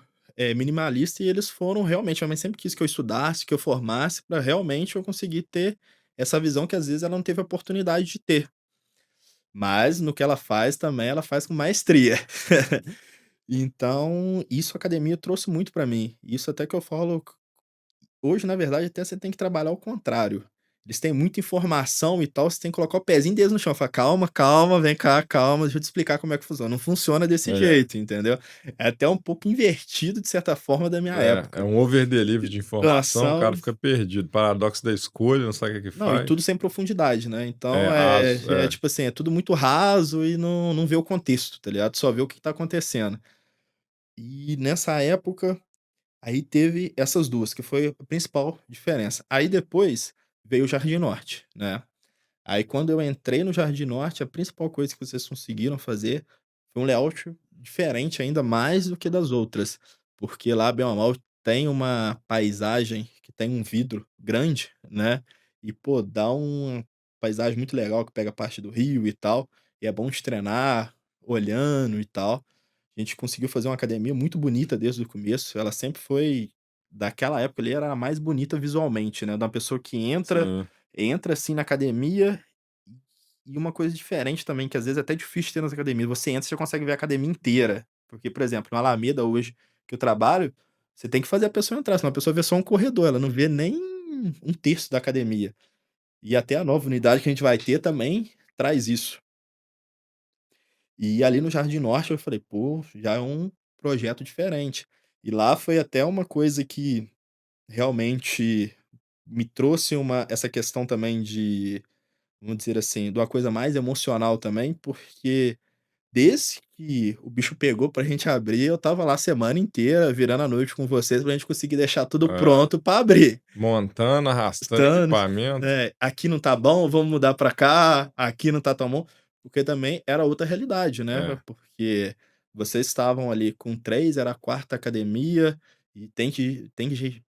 minimalista e eles foram realmente, minha mãe sempre quis que eu estudasse, que eu formasse, pra realmente eu conseguir ter essa visão que às vezes ela não teve a oportunidade de ter. Mas no que ela faz também, ela faz com maestria. Então, isso a academia trouxe muito pra mim. Isso até que eu falo hoje, na verdade, até você tem que trabalhar ao contrário. Eles têm muita informação e tal, você tem que colocar o pezinho deles no chão, falar: "Calma, calma, vem cá, calma, deixa eu te explicar como é que funciona". Não funciona desse É, jeito, entendeu? É até um pouco invertido, de certa forma, da minha é época. um over delivery de informação, o cara Informação fica perdido, paradoxo da escolha, não sabe o que que não, e faz. tudo sem profundidade, né, É, então aso, é é. tipo assim, é tudo muito raso e não vê o contexto, tá ligado? Só vê o que tá acontecendo. E nessa época aí teve essas 2 que foi a principal diferença. Aí depois veio o Jardim Norte, né. Aí quando eu entrei no Jardim Norte, a principal coisa que vocês conseguiram fazer foi um layout diferente ainda mais do que das outras, porque lá, bem ou mal, tem uma paisagem que tem um vidro grande, né, e pô, dá paisagem muito legal que pega a parte do rio e tal, e é bom de treinar, olhando e tal. A gente conseguiu fazer uma academia muito bonita desde o começo, ela sempre foi daquela época ali era a mais bonita visualmente, né, da pessoa que Sim. entra assim na academia, e uma coisa diferente também, que às vezes é até difícil ter nas academias, você entra, você consegue ver a academia inteira. Porque, por exemplo, no Alameda hoje que eu trabalho, você tem que fazer a pessoa entrar, senão a pessoa vê só um corredor, ela não vê nem um terço da academia. E até a nova unidade que a gente vai ter também traz isso. E ali no Jardim Norte eu falei: "Pô, já é um projeto diferente". E lá foi até uma coisa que realmente me trouxe essa questão também de, vamos dizer assim, de uma coisa mais emocional também, porque desde que o bicho pegou pra gente abrir, eu estava lá a semana inteira virando a noite com vocês pra gente conseguir deixar tudo É. pronto pra abrir. Montando, arrastando Estando, equipamento. aqui não tá bom, vamos mudar pra cá, aqui não tá tão bom, porque também era outra realidade, né, É, porque vocês estavam ali com 3, era a 4ª academia, e tem que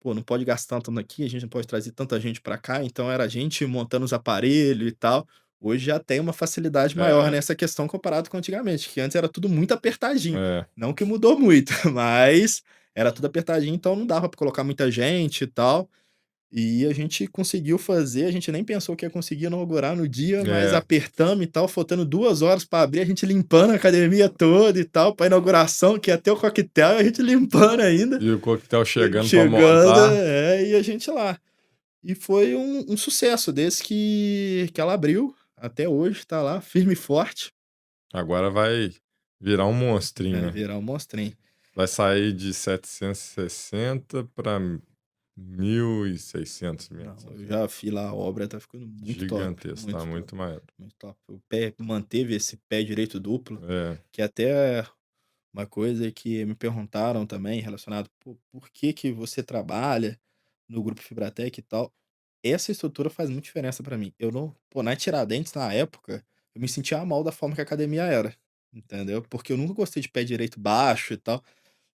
pô, não pode gastar tanto aqui, a gente não pode trazer tanta gente pra cá, então era a gente montando os aparelhos e tal. Hoje já tem uma facilidade maior é, nessa questão comparado com antigamente, que antes era tudo muito apertadinho. é. Não que mudou muito, mas era tudo apertadinho, então não dava pra colocar muita gente e tal. E a gente conseguiu fazer, a gente nem pensou que ia conseguir inaugurar no dia, mas É. apertamos e tal, faltando 2 horas para abrir, a gente limpando a academia toda e tal, pra inauguração, que ia ter o coquetel, e a gente limpando ainda, E o coquetel chegando pra chegando, montar. e a gente lá. E foi um sucesso desde que ela abriu, até hoje tá lá, firme e forte, Agora vai virar um monstrinho, vai né. virar um monstrinho. Vai sair de 760 para 1.600 Não, metros, eu assim. já vi lá a obra, tá ficando muito top, Gigantesco, tá muito top. muito maior. Muito top. O pé manteve esse pé direito duplo, É, que até uma coisa que me perguntaram também relacionado: "Pô, por que que você trabalha no grupo Fibratec e tal?". Essa estrutura faz muita diferença pra mim. Eu não pô, na Tiradentes, na época, eu me sentia mal da forma que a academia era, entendeu? Porque eu nunca gostei de pé direito baixo e tal,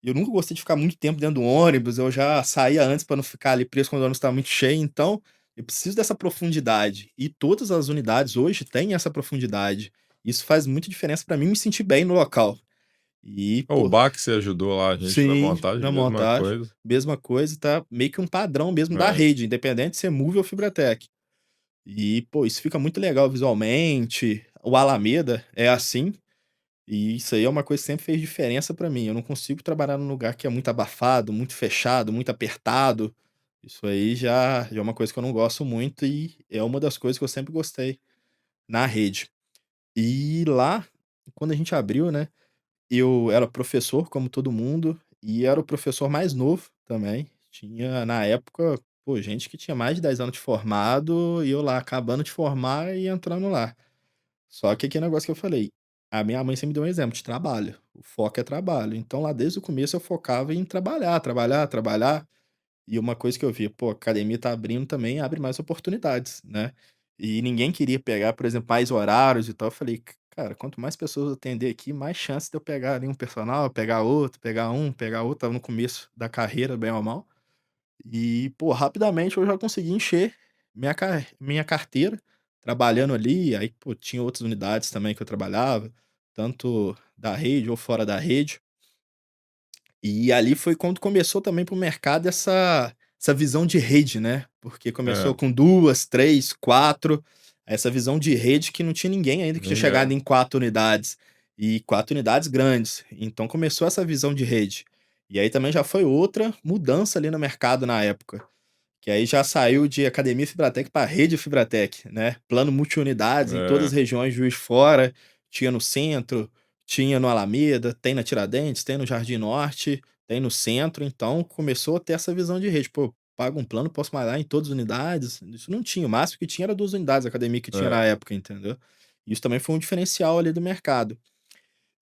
e eu nunca gostei de ficar muito tempo dentro do ônibus, eu já saía antes pra não ficar ali preso quando o ônibus estava muito cheio, então eu preciso dessa profundidade, e todas as unidades hoje têm essa profundidade. Isso faz muita diferença pra mim me sentir bem no local. E, o pô, bar que você ajudou lá a gente na sim, montagem, na mesma montagem, coisa. mesma coisa, tá meio que um padrão mesmo da É, rede, independente se é Move ou Fibratec. E, pô, isso fica muito legal visualmente, o Alameda é assim, e isso aí é uma coisa que sempre fez diferença pra mim, eu não consigo trabalhar num lugar que é muito abafado, muito fechado, muito apertado, isso aí já é uma coisa que eu não gosto muito e é uma das coisas que eu sempre gostei na rede. E lá, quando a gente abriu, né, eu era professor como todo mundo, e era o professor mais novo também. Tinha na época, pô, gente que tinha mais de 10 anos de formado, e eu lá acabando de formar e entrando lá. Só que aquele negócio que eu falei, a minha mãe sempre me deu um exemplo de trabalho, o foco é trabalho. Então lá desde o começo eu focava em trabalhar, trabalhar, trabalhar, e uma coisa que eu vi, pô, a academia tá abrindo também, abre mais oportunidades, né. E ninguém queria pegar, por exemplo, mais horários e tal, eu falei: Cara, quanto mais pessoas eu atender aqui, mais chance de eu pegar ali um personal, pegar outro, pegar um, pegar outro", estava no começo da carreira, bem ou mal. E, pô, rapidamente eu já consegui encher minha carteira, trabalhando ali, aí, pô, tinha outras unidades também que eu trabalhava, tanto da rede ou fora da rede. E ali foi quando começou também para o mercado essa visão de rede, né, porque é, começou com 2, 3, 4, essa visão de rede que não tinha ninguém ainda que tinha chegado ninguém. em 4 unidades, e 4 unidades grandes, então começou essa visão de rede. E aí também já foi outra mudança ali no mercado na época, que aí já saiu de academia Fibratec para rede Fibratec, né, plano multi-unidades em todas É, as regiões de Juiz de Fora, tinha no centro, tinha no Alameda, tem na Tiradentes, tem no Jardim Norte, tem no centro, então começou a ter essa visão de rede. Pô, pago um plano, posso malhar em todas as unidades. Isso não tinha, o máximo que tinha era 2 unidades, a academia que tinha é. na época, entendeu. Isso também foi um diferencial ali do mercado.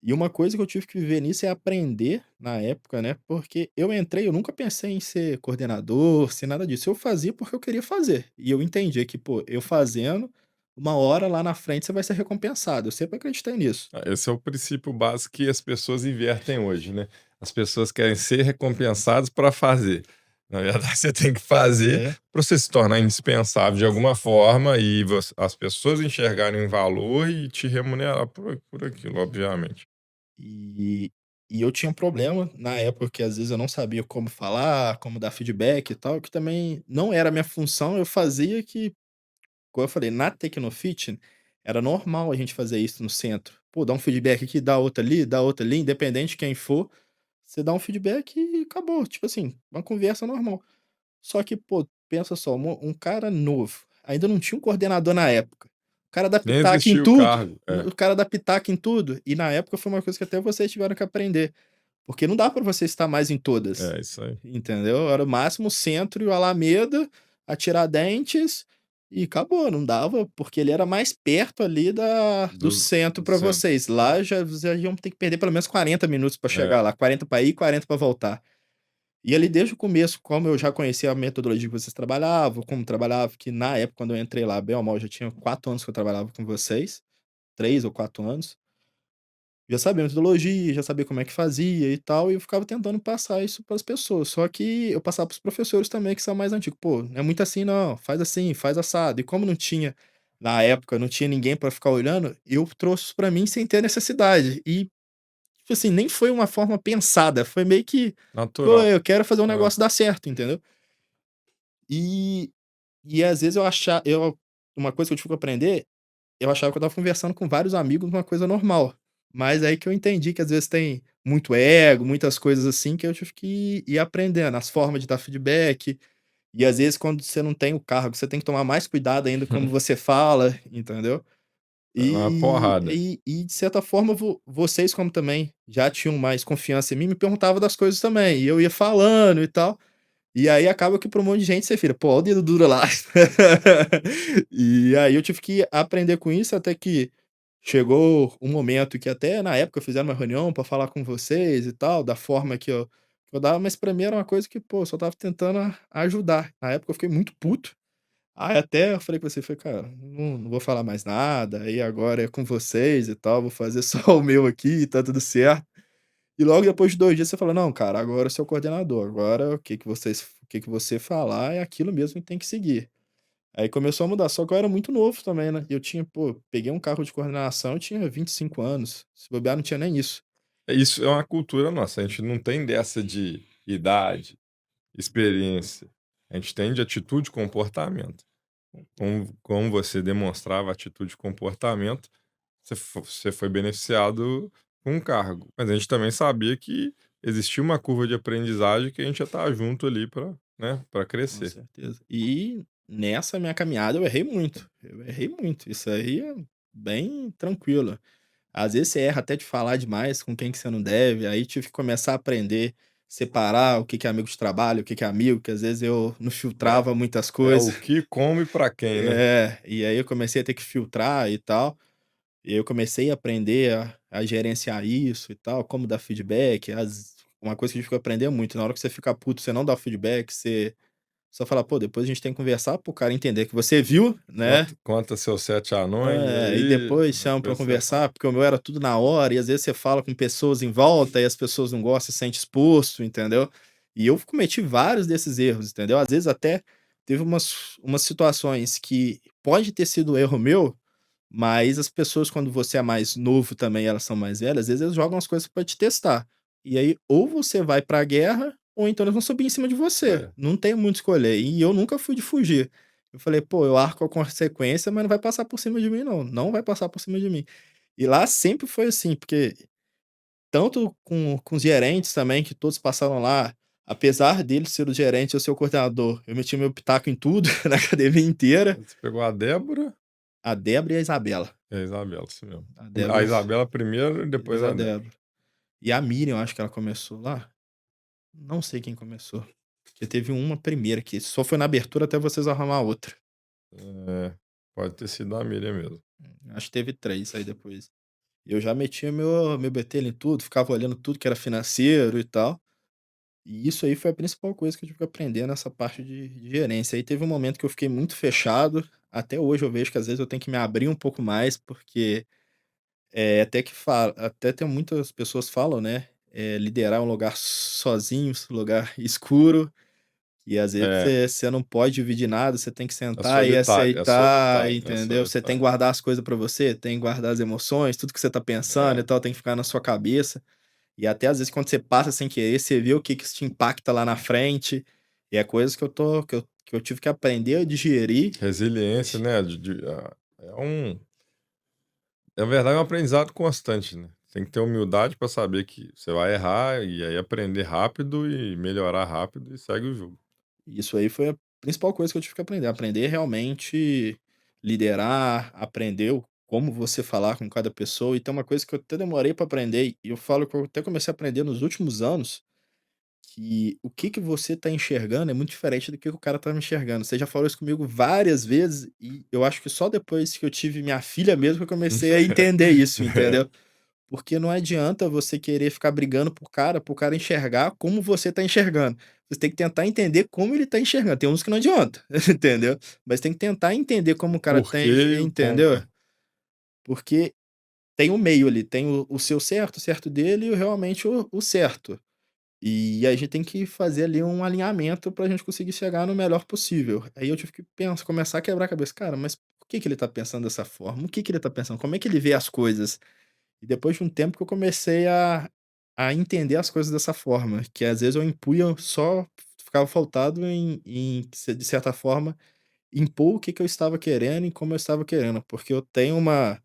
E uma coisa que eu tive que viver nisso é aprender na época, né, porque eu entrei, eu nunca pensei em ser coordenador, ser nada disso. Eu fazia porque eu queria fazer. E eu entendi que, pô, eu fazendo, uma hora lá na frente você vai ser recompensado. Eu sempre acreditei nisso. Esse é o princípio básico que as pessoas invertem hoje, né. As pessoas querem ser recompensadas para fazer. Na verdade, você tem que fazer É. para você se tornar indispensável de alguma forma e as pessoas enxergarem valor e te remunerar por aquilo, obviamente. E e eu tinha um problema na época que às vezes eu não sabia como falar, como dar feedback e tal, que também não era a minha função, eu fazia que, como eu falei, na Tecnofit, era normal a gente fazer isso no centro. Pô, dá um feedback aqui, dá outro ali, independente de quem for, você dá um feedback e acabou, tipo assim, uma conversa normal. Só que, pô, pensa só, um cara novo, ainda não tinha um coordenador na época. O cara dá Nem pitaco em existia o tudo, cargo. É, o cara dá pitaco em tudo, e na época foi uma coisa que até vocês tiveram que aprender, porque não dá pra você estar mais em todas, é isso aí. entendeu? Era o máximo o Centro e o Alameda, a Tiradentes e acabou, não dava, porque ele era mais perto ali do centro Do pra centro. vocês. Lá já iam ter que perder pelo menos 40 minutos pra É, chegar lá, 40 pra ir, 40 pra voltar. E ali desde o começo, como eu já conhecia a metodologia que vocês trabalhavam, como trabalhava, que na época quando eu entrei lá, bem ou mal, já tinha 4 anos que eu trabalhava com vocês, 3 ou 4 anos, já sabia a metodologia, já sabia como é que fazia e tal, e eu ficava tentando passar isso para as pessoas. Só que eu passava para os professores também que são mais antigos. "Pô, não é muito assim, faz assado". E como não tinha na época, não tinha ninguém para ficar olhando, eu trouxe isso pra mim sem ter necessidade. E, tipo assim, nem foi uma forma pensada, foi meio que: "Pô, natural. eu quero fazer um É. negócio dar certo", entendeu? E às vezes uma coisa que eu tive que aprender, eu achava que eu estava conversando com vários amigos uma coisa normal, mas aí que eu entendi que às vezes tem muito ego, muitas coisas assim, que eu tive que ir aprendendo, as formas de dar feedback, e às vezes quando você não tem o cargo, você tem que tomar mais cuidado ainda como você fala, entendeu? É uma porrada. De certa forma vocês como também já tinham mais confiança em mim, me perguntavam das coisas também, e eu ia falando e tal. E aí acaba que para um monte de gente você vira: "Pô, olha o dedo duro lá". E aí eu tive que aprender com isso até que chegou um momento que até na época fizeram uma reunião pra falar com vocês e tal, da forma que eu dava, mas pra mim era uma coisa que, pô, eu só estava tentando ajudar. Na época eu fiquei muito puto, aí até eu falei com você, falei: "Cara, não vou falar mais nada, aí agora é com vocês e tal, vou fazer só o meu aqui e tá tudo certo". E logo depois de 2 dias você fala: "Não, cara, agora eu sou o coordenador, agora o que que você falar é aquilo mesmo que tem que seguir". Aí começou a mudar, só que eu era muito novo também, né, eu tinha pô, peguei um cargo de coordenação, eu tinha 25 anos, se bobear não tinha nem isso. Isso é uma cultura nossa, a gente não tem dessa de idade, experiência. A gente tem de atitude e comportamento. Como você demonstrava atitude e comportamento, você foi beneficiado com um cargo. Mas a gente também sabia que existia uma curva de aprendizagem que a gente ia estar junto ali para, né, para Com crescer. certeza. E nessa minha caminhada eu errei muito, isso aí é bem tranquilo. Às vezes você erra até de falar demais com quem que você não deve, aí tive que começar a aprender, separar o que que é amigo de trabalho, o que que é amigo, que às vezes eu não É, filtrava muitas é coisas. o que, como e para quem, né? É, e aí eu comecei a ter que filtrar e tal, e eu comecei a aprender a gerenciar isso e tal, como dar feedback, uma coisa que a gente fica aprendendo muito, na hora que você fica puto, você não dá o feedback, você só fala: "Pô, depois a gente tem que conversar para o cara entender que você viu, né". Conta seus 7 anões É, e aí, depois chama pra depois você fala. conversar, porque o meu era tudo na hora, e às vezes você fala com pessoas em volta e as pessoas não gostam, se sente exposto, entendeu. E eu cometi vários desses erros, entendeu. Às vezes até teve umas situações que pode ter sido erro meu, mas as pessoas quando você é mais novo também, elas são mais velhas, às vezes eles jogam as coisas pra te testar. E aí ou você vai pra guerra, ou então eles vão subir em cima de você, É, não tem muito escolher. E eu nunca fui de fugir. Eu falei: "Pô, eu arco a consequência, mas não vai passar por cima de mim não, não vai passar por cima de mim". E lá sempre foi assim, porque tanto com os gerentes também, que todos passaram lá, apesar deles ser o gerente, eu ser o coordenador, eu meti meu pitaco em tudo, na academia inteira. você pegou a Débora A Débora e a Isabela. e a Isabela, isso mesmo. A A Débora Isabela primeiro e e depois depois a a Débora. Débora. E a Miriam, eu acho que ela começou lá. Não sei quem começou. Porque teve uma primeira que só foi na abertura até vocês arrumar outra. É, pode ter sido a Miriam mesmo. Acho que teve 3 aí depois. Eu já metia meu bedelho em tudo, ficava olhando tudo que era financeiro e tal. E isso aí foi a principal coisa que eu tive que aprender nessa parte de gerência. Aí teve um momento que eu fiquei muito fechado. Até hoje eu vejo que às vezes eu tenho que me abrir um pouco mais, porque até tem muitas pessoas falam, né, liderar um lugar sozinho, um lugar escuro. E às vezes É, você não pode dividir nada, você tem que é sentar e solitário, é aceitar, solitário, é entendeu? Você tem que solitário. guardar as coisas pra você, tem que guardar as emoções, tudo que você tá pensando e É, tal, tem que ficar na sua cabeça. E até às vezes quando você passa sem querer, você vê o que que isso te impacta lá na frente. E é coisas que eu tive que aprender a digerir. resiliência, né, é um na verdade é um aprendizado constante, né. Tem que ter humildade para saber que você vai errar e aí aprender rápido e melhorar rápido e segue o jogo. Isso aí foi a principal coisa que eu tive que aprender. Aprender realmente liderar, aprender como você falar com cada pessoa. E tem uma coisa que eu até demorei para aprender, e eu falo que eu até comecei a aprender nos últimos anos, que o que que você tá enxergando é muito diferente do que o cara tá me enxergando. Você já falou isso comigo várias vezes, e eu acho que só depois que eu tive minha filha mesmo que eu comecei a entender isso, É, entendeu? Porque não adianta você querer ficar brigando pro cara enxergar como você tá enxergando. Você tem que tentar entender como ele tá enxergando. Tem uns que não adianta, entendeu? Mas tem que tentar entender como o cara por tem, quê e o como. entendeu? Porque tem um meio ali, tem o seu certo, o certo dele e realmente o certo. E a gente tem que fazer ali um alinhamento pra gente conseguir chegar no melhor possível. Aí eu tive que começar a quebrar a cabeça. Cara, mas por que que ele tá pensando dessa forma? O que que ele tá pensando? Como é que ele vê as coisas? E depois de um tempo que eu comecei a entender as coisas dessa forma, que às vezes eu impunha só ficava faltado de certa forma, impor o que que eu estava querendo e como eu estava querendo, porque eu tenho uma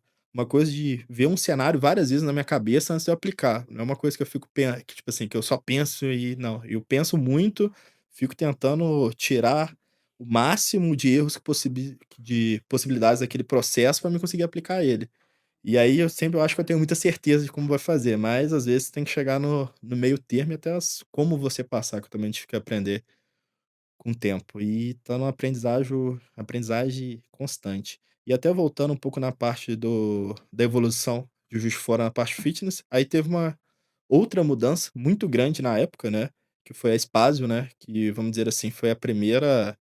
coisa de ver um cenário várias vezes na minha cabeça antes de eu aplicar, não é uma coisa que eu fico que tipo assim, que eu só penso e não, eu penso muito, fico tentando tirar o máximo de erros que de possibilidades daquele processo para mim conseguir aplicar ele. E aí eu acho que eu tenho muita certeza de como vai fazer, mas às vezes tem que chegar no meio termo e até como você passar, que eu também tive que aprender com o tempo. E tá numa aprendizagem constante. E até voltando um pouco na parte da evolução de Juiz de Fora na parte fitness, aí teve uma outra mudança muito grande na época, né, que foi a Spazio, né, que vamos dizer assim, foi a primeira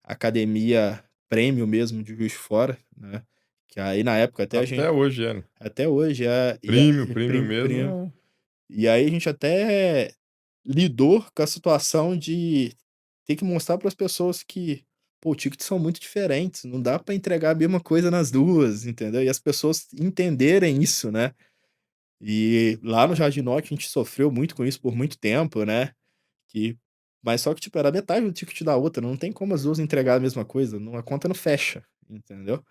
academia premium mesmo de Juiz de Fora, né, que aí na época até a Até gente hoje é, né. até hoje, é. E Premium, aí premium mesmo é e aí a gente até lidou com a situação de ter que mostrar para as pessoas que, pô, tickets são muito diferentes, não dá para entregar a mesma coisa nas 2, entendeu? E as pessoas entenderem isso, né. E lá no Jardim Norte a gente sofreu muito com isso por muito tempo, né, que mas só que, tipo, era metade do ticket da outra, não tem como as 2 entregar a mesma coisa, não a conta não fecha, entendeu?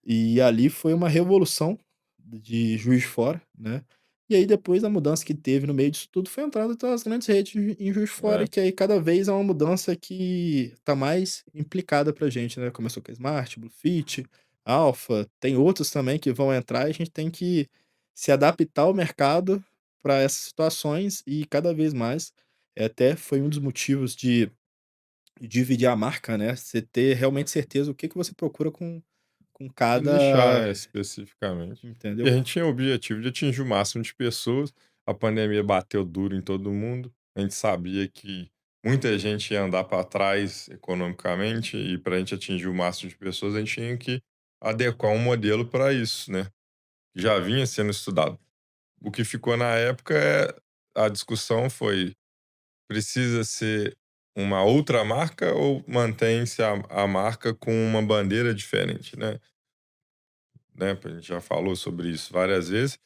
E ali foi uma revolução de Juiz de Fora, né. E aí depois a mudança que teve no meio disso tudo foi a entrada das grandes redes em Juiz de Fora, é. e que aí cada vez é uma mudança que tá mais implicada pra gente, né. Começou com a Smart, Bluefit, Alpha, tem outros também que vão entrar e a gente tem que se adaptar ao mercado para essas situações e cada vez mais. Até foi um dos motivos de dividir a marca, né, você ter realmente certeza o que que você procura com Se nichar, cada né, especificamente. E entendeu? a gente tinha o objetivo de atingir o máximo de pessoas, a pandemia bateu duro em todo mundo, a gente sabia que muita gente ia andar para trás economicamente e para a gente atingir o máximo de pessoas, a gente tinha que adequar um modelo para isso, né, que já vinha sendo estudado. O que ficou na época a discussão foi: precisa ser uma outra marca ou mantém-se a marca com uma bandeira diferente, né, a gente já falou sobre isso várias vezes,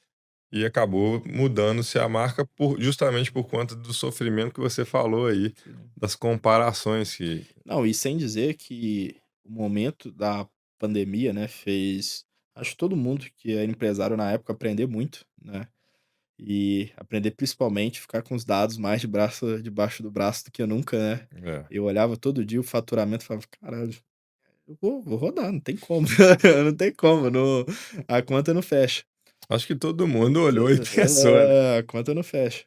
e acabou mudando-se a marca justamente por conta do sofrimento que você falou aí, Sim. das comparações que Não, e sem dizer que o momento da pandemia, né, fez acho que todo mundo que era empresário na época aprender muito, né, e aprender principalmente ficar com os dados mais debaixo do braço do que nunca, né. é. Eu olhava todo dia o faturamento e falava: "Caralho, eu vou rodar, não tem como, não tem como, não a conta não fecha". Acho que todo mundo olhou e pensou, né. A conta não fecha.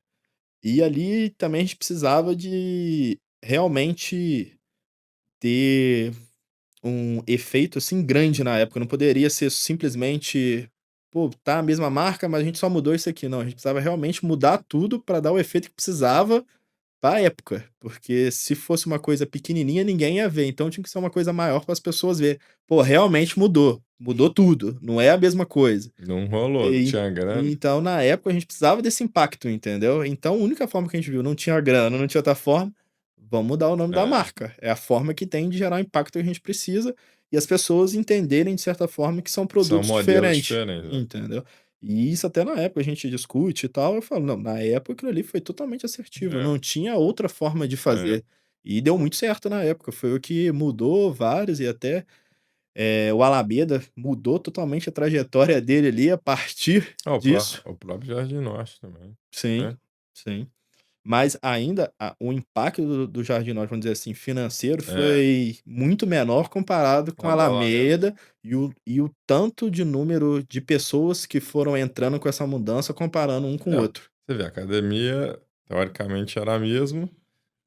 E ali também a gente precisava de realmente ter um efeito, assim, grande na época, não poderia ser simplesmente: "Pô, tá a mesma marca, mas a gente só mudou isso aqui", não, a gente precisava realmente mudar tudo para dar o efeito que precisava pra época, porque se fosse uma coisa pequenininha ninguém ia ver, então tinha que ser uma coisa maior para as pessoas ver. Pô, realmente mudou, mudou tudo, não é a mesma coisa. Não rolou, não E tinha grana. então na época a gente precisava desse impacto, entendeu. Então a única forma que a gente viu, não tinha grana, não tinha outra forma, vamos mudar o nome da É, marca. É a forma que tem de gerar o impacto que a gente precisa e as pessoas entenderem, de certa forma, que são são produtos modelos diferentes, diferentes, né. entendeu? E isso até na época a gente discute e tal, eu falo: "Não, na época aquilo ali foi totalmente assertivo, É, não tinha outra forma de é. fazer". E deu muito certo na época, foi o que mudou vários e até, o Alameda mudou totalmente a trajetória dele ali a partir Ah, disso. o próprio Jardim Norte também, Sim, né. sim. Mas ainda o impacto do Jardim Norte, vamos dizer assim, financeiro, É, foi muito menor comparado com a a do Alameda. Alameda e o tanto de número de pessoas que foram entrando com essa mudança, comparando um com o É, outro. você vê, a academia teoricamente era a mesma,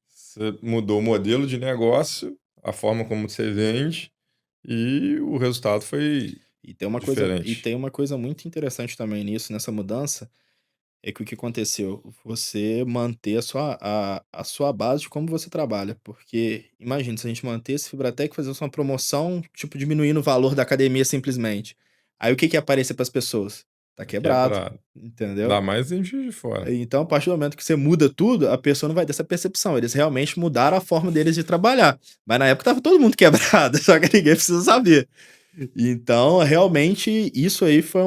você mudou o modelo de negócio, a forma como você vende, e o resultado foi E diferente. tem uma coisa muito interessante também nisso, nessa mudança, é que o que aconteceu? Você manter a sua base de como você trabalha, porque imagina, se a gente mantesse Fibratec e fizesse uma promoção, tipo, diminuindo o valor da academia simplesmente. Aí o que que ia aparecer para as pessoas? Tá É quebrado, quebrado. entendeu? Ainda mais em Juiz de Fora. Então, a partir do momento que você muda tudo, a pessoa não vai ter essa percepção. Eles realmente mudaram a forma deles de trabalhar. Mas na época estava todo mundo quebrado, só que ninguém precisa saber. Então, realmente, isso aí foi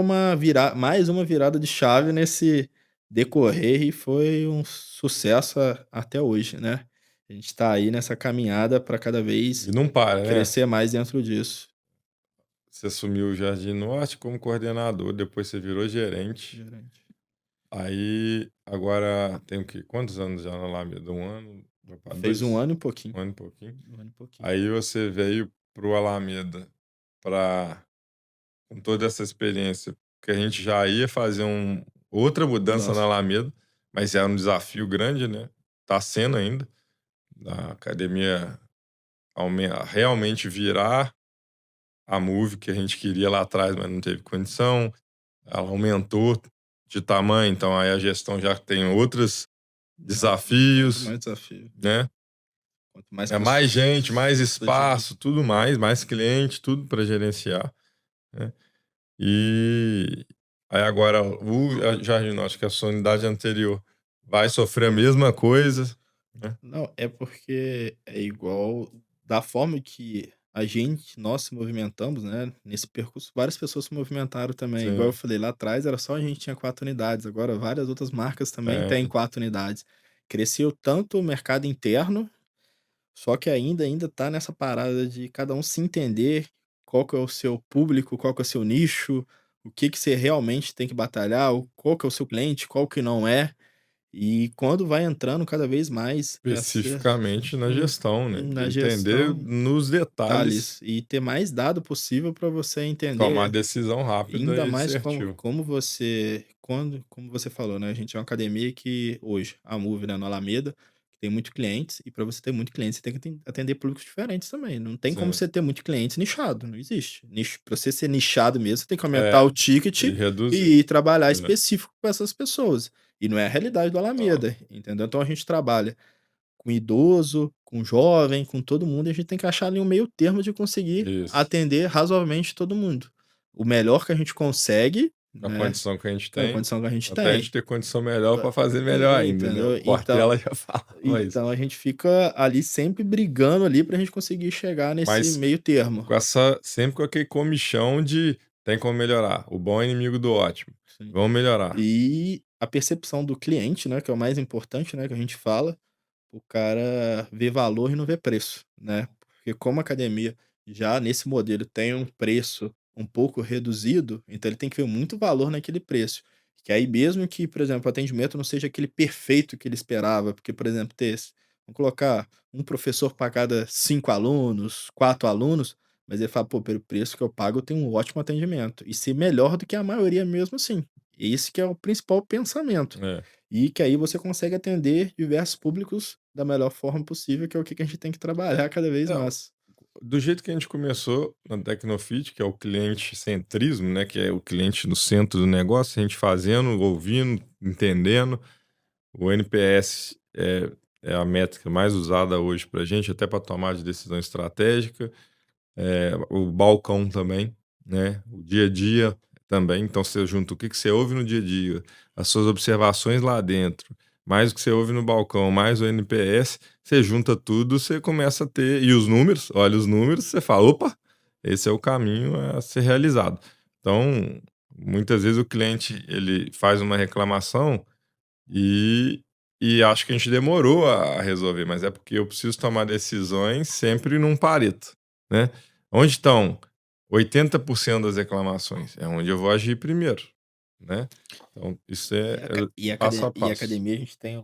mais uma virada de chave nesse decorrer e foi um sucesso até hoje, né? A gente tá aí nessa caminhada para cada vez E não para, né. crescer mais dentro disso. Você assumiu o Jardim Norte como coordenador, depois você virou gerente. Gerente. Aí, agora tem o quê? Quantos anos já na Alameda? 1 ano? Vai pra Fez um 2? ano e pouquinho. 1 ano e pouquinho. 1 ano e pouquinho. Aí você veio para o Alameda pra com toda essa experiência, porque a gente já ia fazer outra mudança na Mudança. Alameda, mas era um desafio grande, né, tá sendo ainda, da academia realmente virar a Move que a gente queria lá atrás, mas não teve condição. Ela aumentou de tamanho, então aí a gestão já tem outros Não, muito desafios, mais desafio. né. Quanto mais É mais gente, mais pessoas espaço, tudo mais cliente, tudo para gerenciar, né. E aí agora o Jardim Norte, que é a sua unidade anterior, vai sofrer a mesma coisa, né. Não, é porque é igual da forma que nós se movimentamos, né, nesse percurso, várias pessoas se movimentaram também. Igual eu Sim, falei, lá atrás era só a gente tinha 4 unidades, agora várias outras marcas também têm tem. 4 unidades. Cresceu tanto o mercado interno, só que ainda tá nessa parada de cada um se entender qual que é o seu público, qual que é o seu nicho, o que que você realmente tem que batalhar, qual que é o seu cliente, qual que não é. E quando vai entrando cada vez mais essa Especificamente na gestão, né, na entender gestão, nos detalhes, detalhes, e ter mais dado possível para você tomar entender, decisão rápida ainda e mais assertiva. como você falou, né, a gente é uma academia que hoje, a Move, né, no Alameda, que tem muito clientes, e para você ter muito cliente, você tem que atender públicos diferentes também, não tem como Sim. você ter muito cliente nichado, não existe. Pra você ser nichado mesmo, você tem que aumentar É, o ticket e reduzir. e trabalhar É, específico com essas pessoas, e não é a realidade do não, Alameda, entendeu. Então a gente trabalha com idoso, com jovem, com todo mundo, e a gente tem que achar ali um meio termo de conseguir isso. atender razoavelmente todo mundo. O melhor que a gente consegue, A né, condição que a gente com a tem, condição que a gente até a tem. gente ter condição melhor para fazer melhor ainda, né, o Entendeu? Portela já falava isso. Então a gente fica ali sempre brigando ali pra gente conseguir chegar nesse Mas meio termo. com essa sempre com aquele comichão de: "Tem como melhorar, o bom é inimigo do ótimo, Sim. vamos melhorar". E a percepção do cliente, né, que é o mais importante, né, que a gente fala, o cara vê valor e não vê preço, né. Porque como a academia já nesse modelo tem um preço um pouco reduzido, então ele tem que ver muito valor naquele preço. Que aí mesmo que, por exemplo, o atendimento não seja aquele perfeito que ele esperava, porque, por exemplo, vamos colocar um professor para cada 5 alunos, 4 alunos, mas ele fala: "Pô, pelo preço que eu pago eu tenho um ótimo atendimento", e ser melhor do que a maioria mesmo assim. Esse que é o principal pensamento. É. E que aí você consegue atender diversos públicos da melhor forma possível, que é o que a gente tem que trabalhar cada vez É, mais. do jeito que a gente começou na Tecnofit, que é o cliente centrismo, né, que é o cliente no centro do negócio, a gente fazendo, ouvindo, entendendo. O NPS é a métrica mais usada hoje para a gente, até para tomar de decisão estratégica. O balcão também, né? O dia a dia também. Então você junta o que que você ouve no dia a dia, as suas observações lá dentro, mais o que você ouve no balcão, mais o NPS, você junta tudo, você começa a ter e os números, olha os números, você fala: "Opa, esse é o caminho a ser realizado". Então, muitas vezes o cliente, ele faz uma reclamação e acho que a gente demorou a resolver, mas é porque eu preciso tomar decisões sempre num Pareto, né. Onde estão 80% das reclamações? É onde eu vou agir primeiro, né. Então isso E é a aca e a passo acade a e a passo. academia a gente tem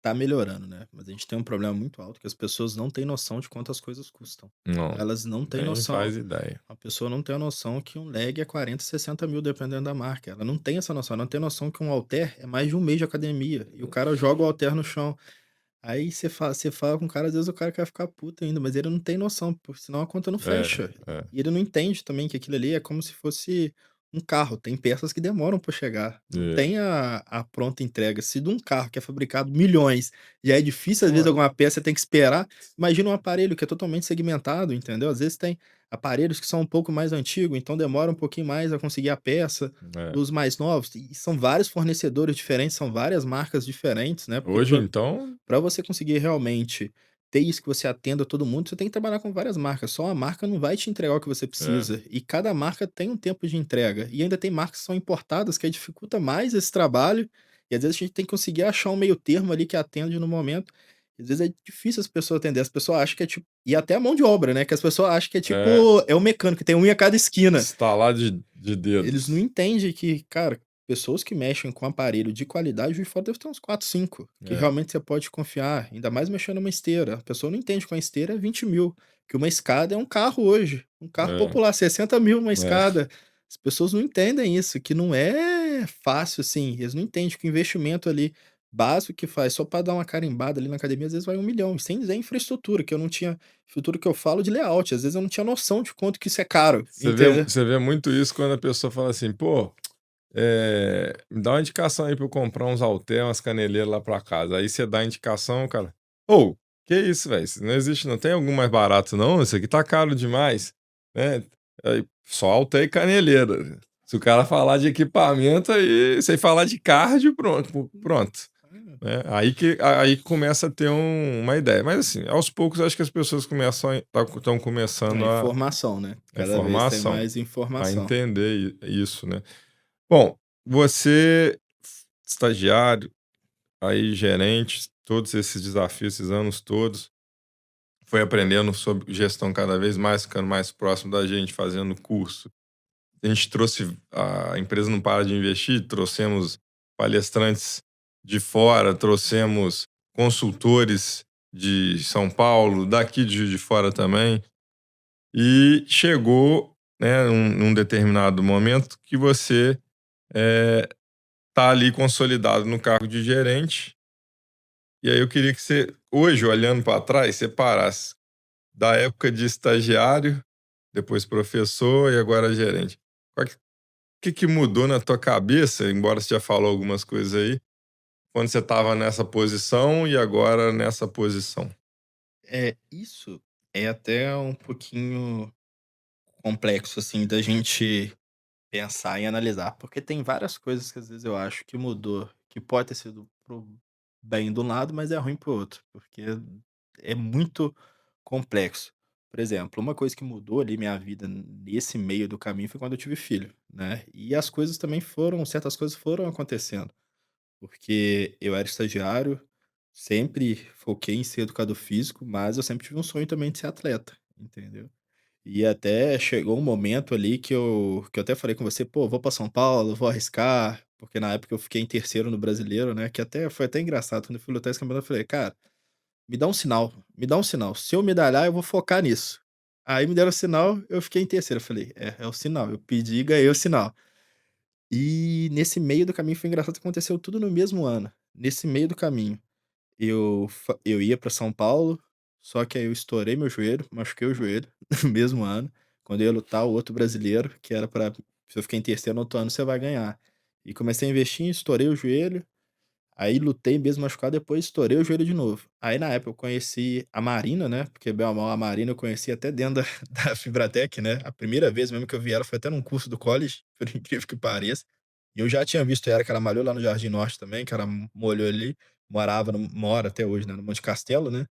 tá melhorando, né, mas a gente tem um problema muito alto que as pessoas não têm noção de quanto as coisas custam. Não, Elas não têm nem noção. faz ideia. A pessoa não tem a noção que um leg é 40, 60 mil dependendo da marca. Ela não tem essa noção, ela não tem noção que um halter é mais de um mês de academia, e o cara joga o halter no chão. Aí você fala com o cara, às vezes o cara quer ficar puto ainda, mas ele não tem noção, porque senão a conta não É, fecha. é, E ele não entende também que aquilo ali é como se fosse um carro, tem peças que demoram para chegar, não isso. tem a pronta entrega. Se de um carro que é fabricado milhões, já é difícil às vezes Ué, alguma peça você tem que esperar, imagina um aparelho que é totalmente segmentado, entendeu? Às vezes tem aparelhos que são um pouco mais antigos, então demora um pouquinho mais a conseguir a peça, é. dos mais novos, e são vários fornecedores diferentes, são várias marcas diferentes, né, porque Hoje então para você conseguir realmente ter isso que você atenda todo mundo, você tem que trabalhar com várias marcas. Só uma marca não vai te entregar o que você é, precisa. E cada marca tem um tempo de entrega. E ainda tem marcas que são importadas, que aí dificulta mais esse trabalho. E às vezes a gente tem que conseguir achar um meio termo ali que atende no momento. E às vezes é difícil as pessoas atender. As pessoas acham que é tipo. E até a mão de obra, né? Que as pessoas acham que é é, tipo. É o mecânico, que tem um em cada esquina. estalar de Eles não dedos. entendem que, cara, pessoas que mexem com aparelho de qualidade, Juiz de Fora deve ter uns 4, 5 que É, realmente você pode confiar, ainda mais mexendo numa esteira. A pessoa não entende que uma esteira é 20 mil, que uma escada é um carro hoje, um carro é, popular, 60 mil uma é. escada. As pessoas não entendem isso, que não é fácil assim, eles não entendem que o investimento ali básico que faz só para dar uma carimbada ali na academia, às vezes vai 1 milhão, sem dizer infraestrutura, que eu não tinha infraestrutura que eu falo de layout, às vezes eu não tinha noção de quanto que isso é caro, entendeu? Você vê muito isso quando a pessoa fala assim: "Pô, me dá uma indicação aí pra eu comprar uns halter, umas caneleiras lá pra casa". Aí você dá a indicação, o cara: "Ô, que isso velho, isso não existe não, tem algum mais barato não? Isso aqui tá caro demais", né. Aí, só halter e caneleira. Se o cara falar de equipamento, aí sem falar de cardio, pronto, né. Aí que começa a ter uma ideia. Mas assim, aos poucos acho que as pessoas começam a estão É começando informação, né, a cada vez tem informação, mais a informação. entender isso, né. Bom, você, estagiário, aí gerente, todos esses desafios, esses anos todos, foi aprendendo sobre gestão cada vez mais, ficando mais próximo da gente, fazendo curso. A gente trouxe a empresa não para de investir, trouxemos palestrantes de fora, trouxemos consultores de São Paulo, daqui de Juiz de Fora também, e chegou, né, num determinado momento que você, eh tá ali consolidado no cargo de gerente, e aí eu queria que você, hoje, olhando para trás, separasse da época de estagiário, depois professor e agora gerente. Qual que mudou na tua cabeça, embora você já falou algumas coisas aí, quando você estava nessa posição e agora nessa posição? Isso é até um pouquinho complexo, assim, da gente pensar e analisar, porque tem várias coisas que às vezes eu acho que mudou, que pode ter sido pro bem de um lado, mas é ruim para outro, porque é muito complexo. Por exemplo, uma coisa que mudou ali minha vida nesse meio do caminho foi quando eu tive filho, né, e as coisas também foram certas coisas foram acontecendo. Porque eu era estagiário, sempre foquei em ser educador físico, mas eu sempre tive um sonho também de ser atleta, entendeu. E até chegou um momento ali que eu até falei com você: "Pô, vou para São Paulo, vou arriscar", porque na época eu fiquei em terceiro no brasileiro, né, que até foi até engraçado, quando eu fui lutar esse campeonato eu falei: "Cara, me dá um sinal, se eu medalhar eu vou focar nisso". Aí me deram o sinal, eu fiquei em terceiro, eu falei: "É o sinal", eu pedi e ganhei o sinal. E nesse meio do caminho foi engraçado que aconteceu tudo no mesmo ano. Nesse meio do caminho, eu ia para São Paulo, só que aí eu estourei meu joelho, machuquei o joelho no mesmo ano, quando eu ia lutar o outro brasileiro, que era para se eu fiquei em terceiro no outro ano, você vai ganhar. E comecei a investir, estourei o joelho, aí lutei mesmo machucado, depois estourei o joelho de novo. Aí na época eu conheci a Marina, né, porque bem ou mal a Marina eu conheci até dentro da da Fibratec, né, a primeira vez mesmo que eu vi ela foi até num curso do college, por incrível que pareça. E eu já tinha visto ela, que ela malhou lá no Jardim Norte também, que ela molhou ali, mora até hoje, né, no Monte Castelo, né,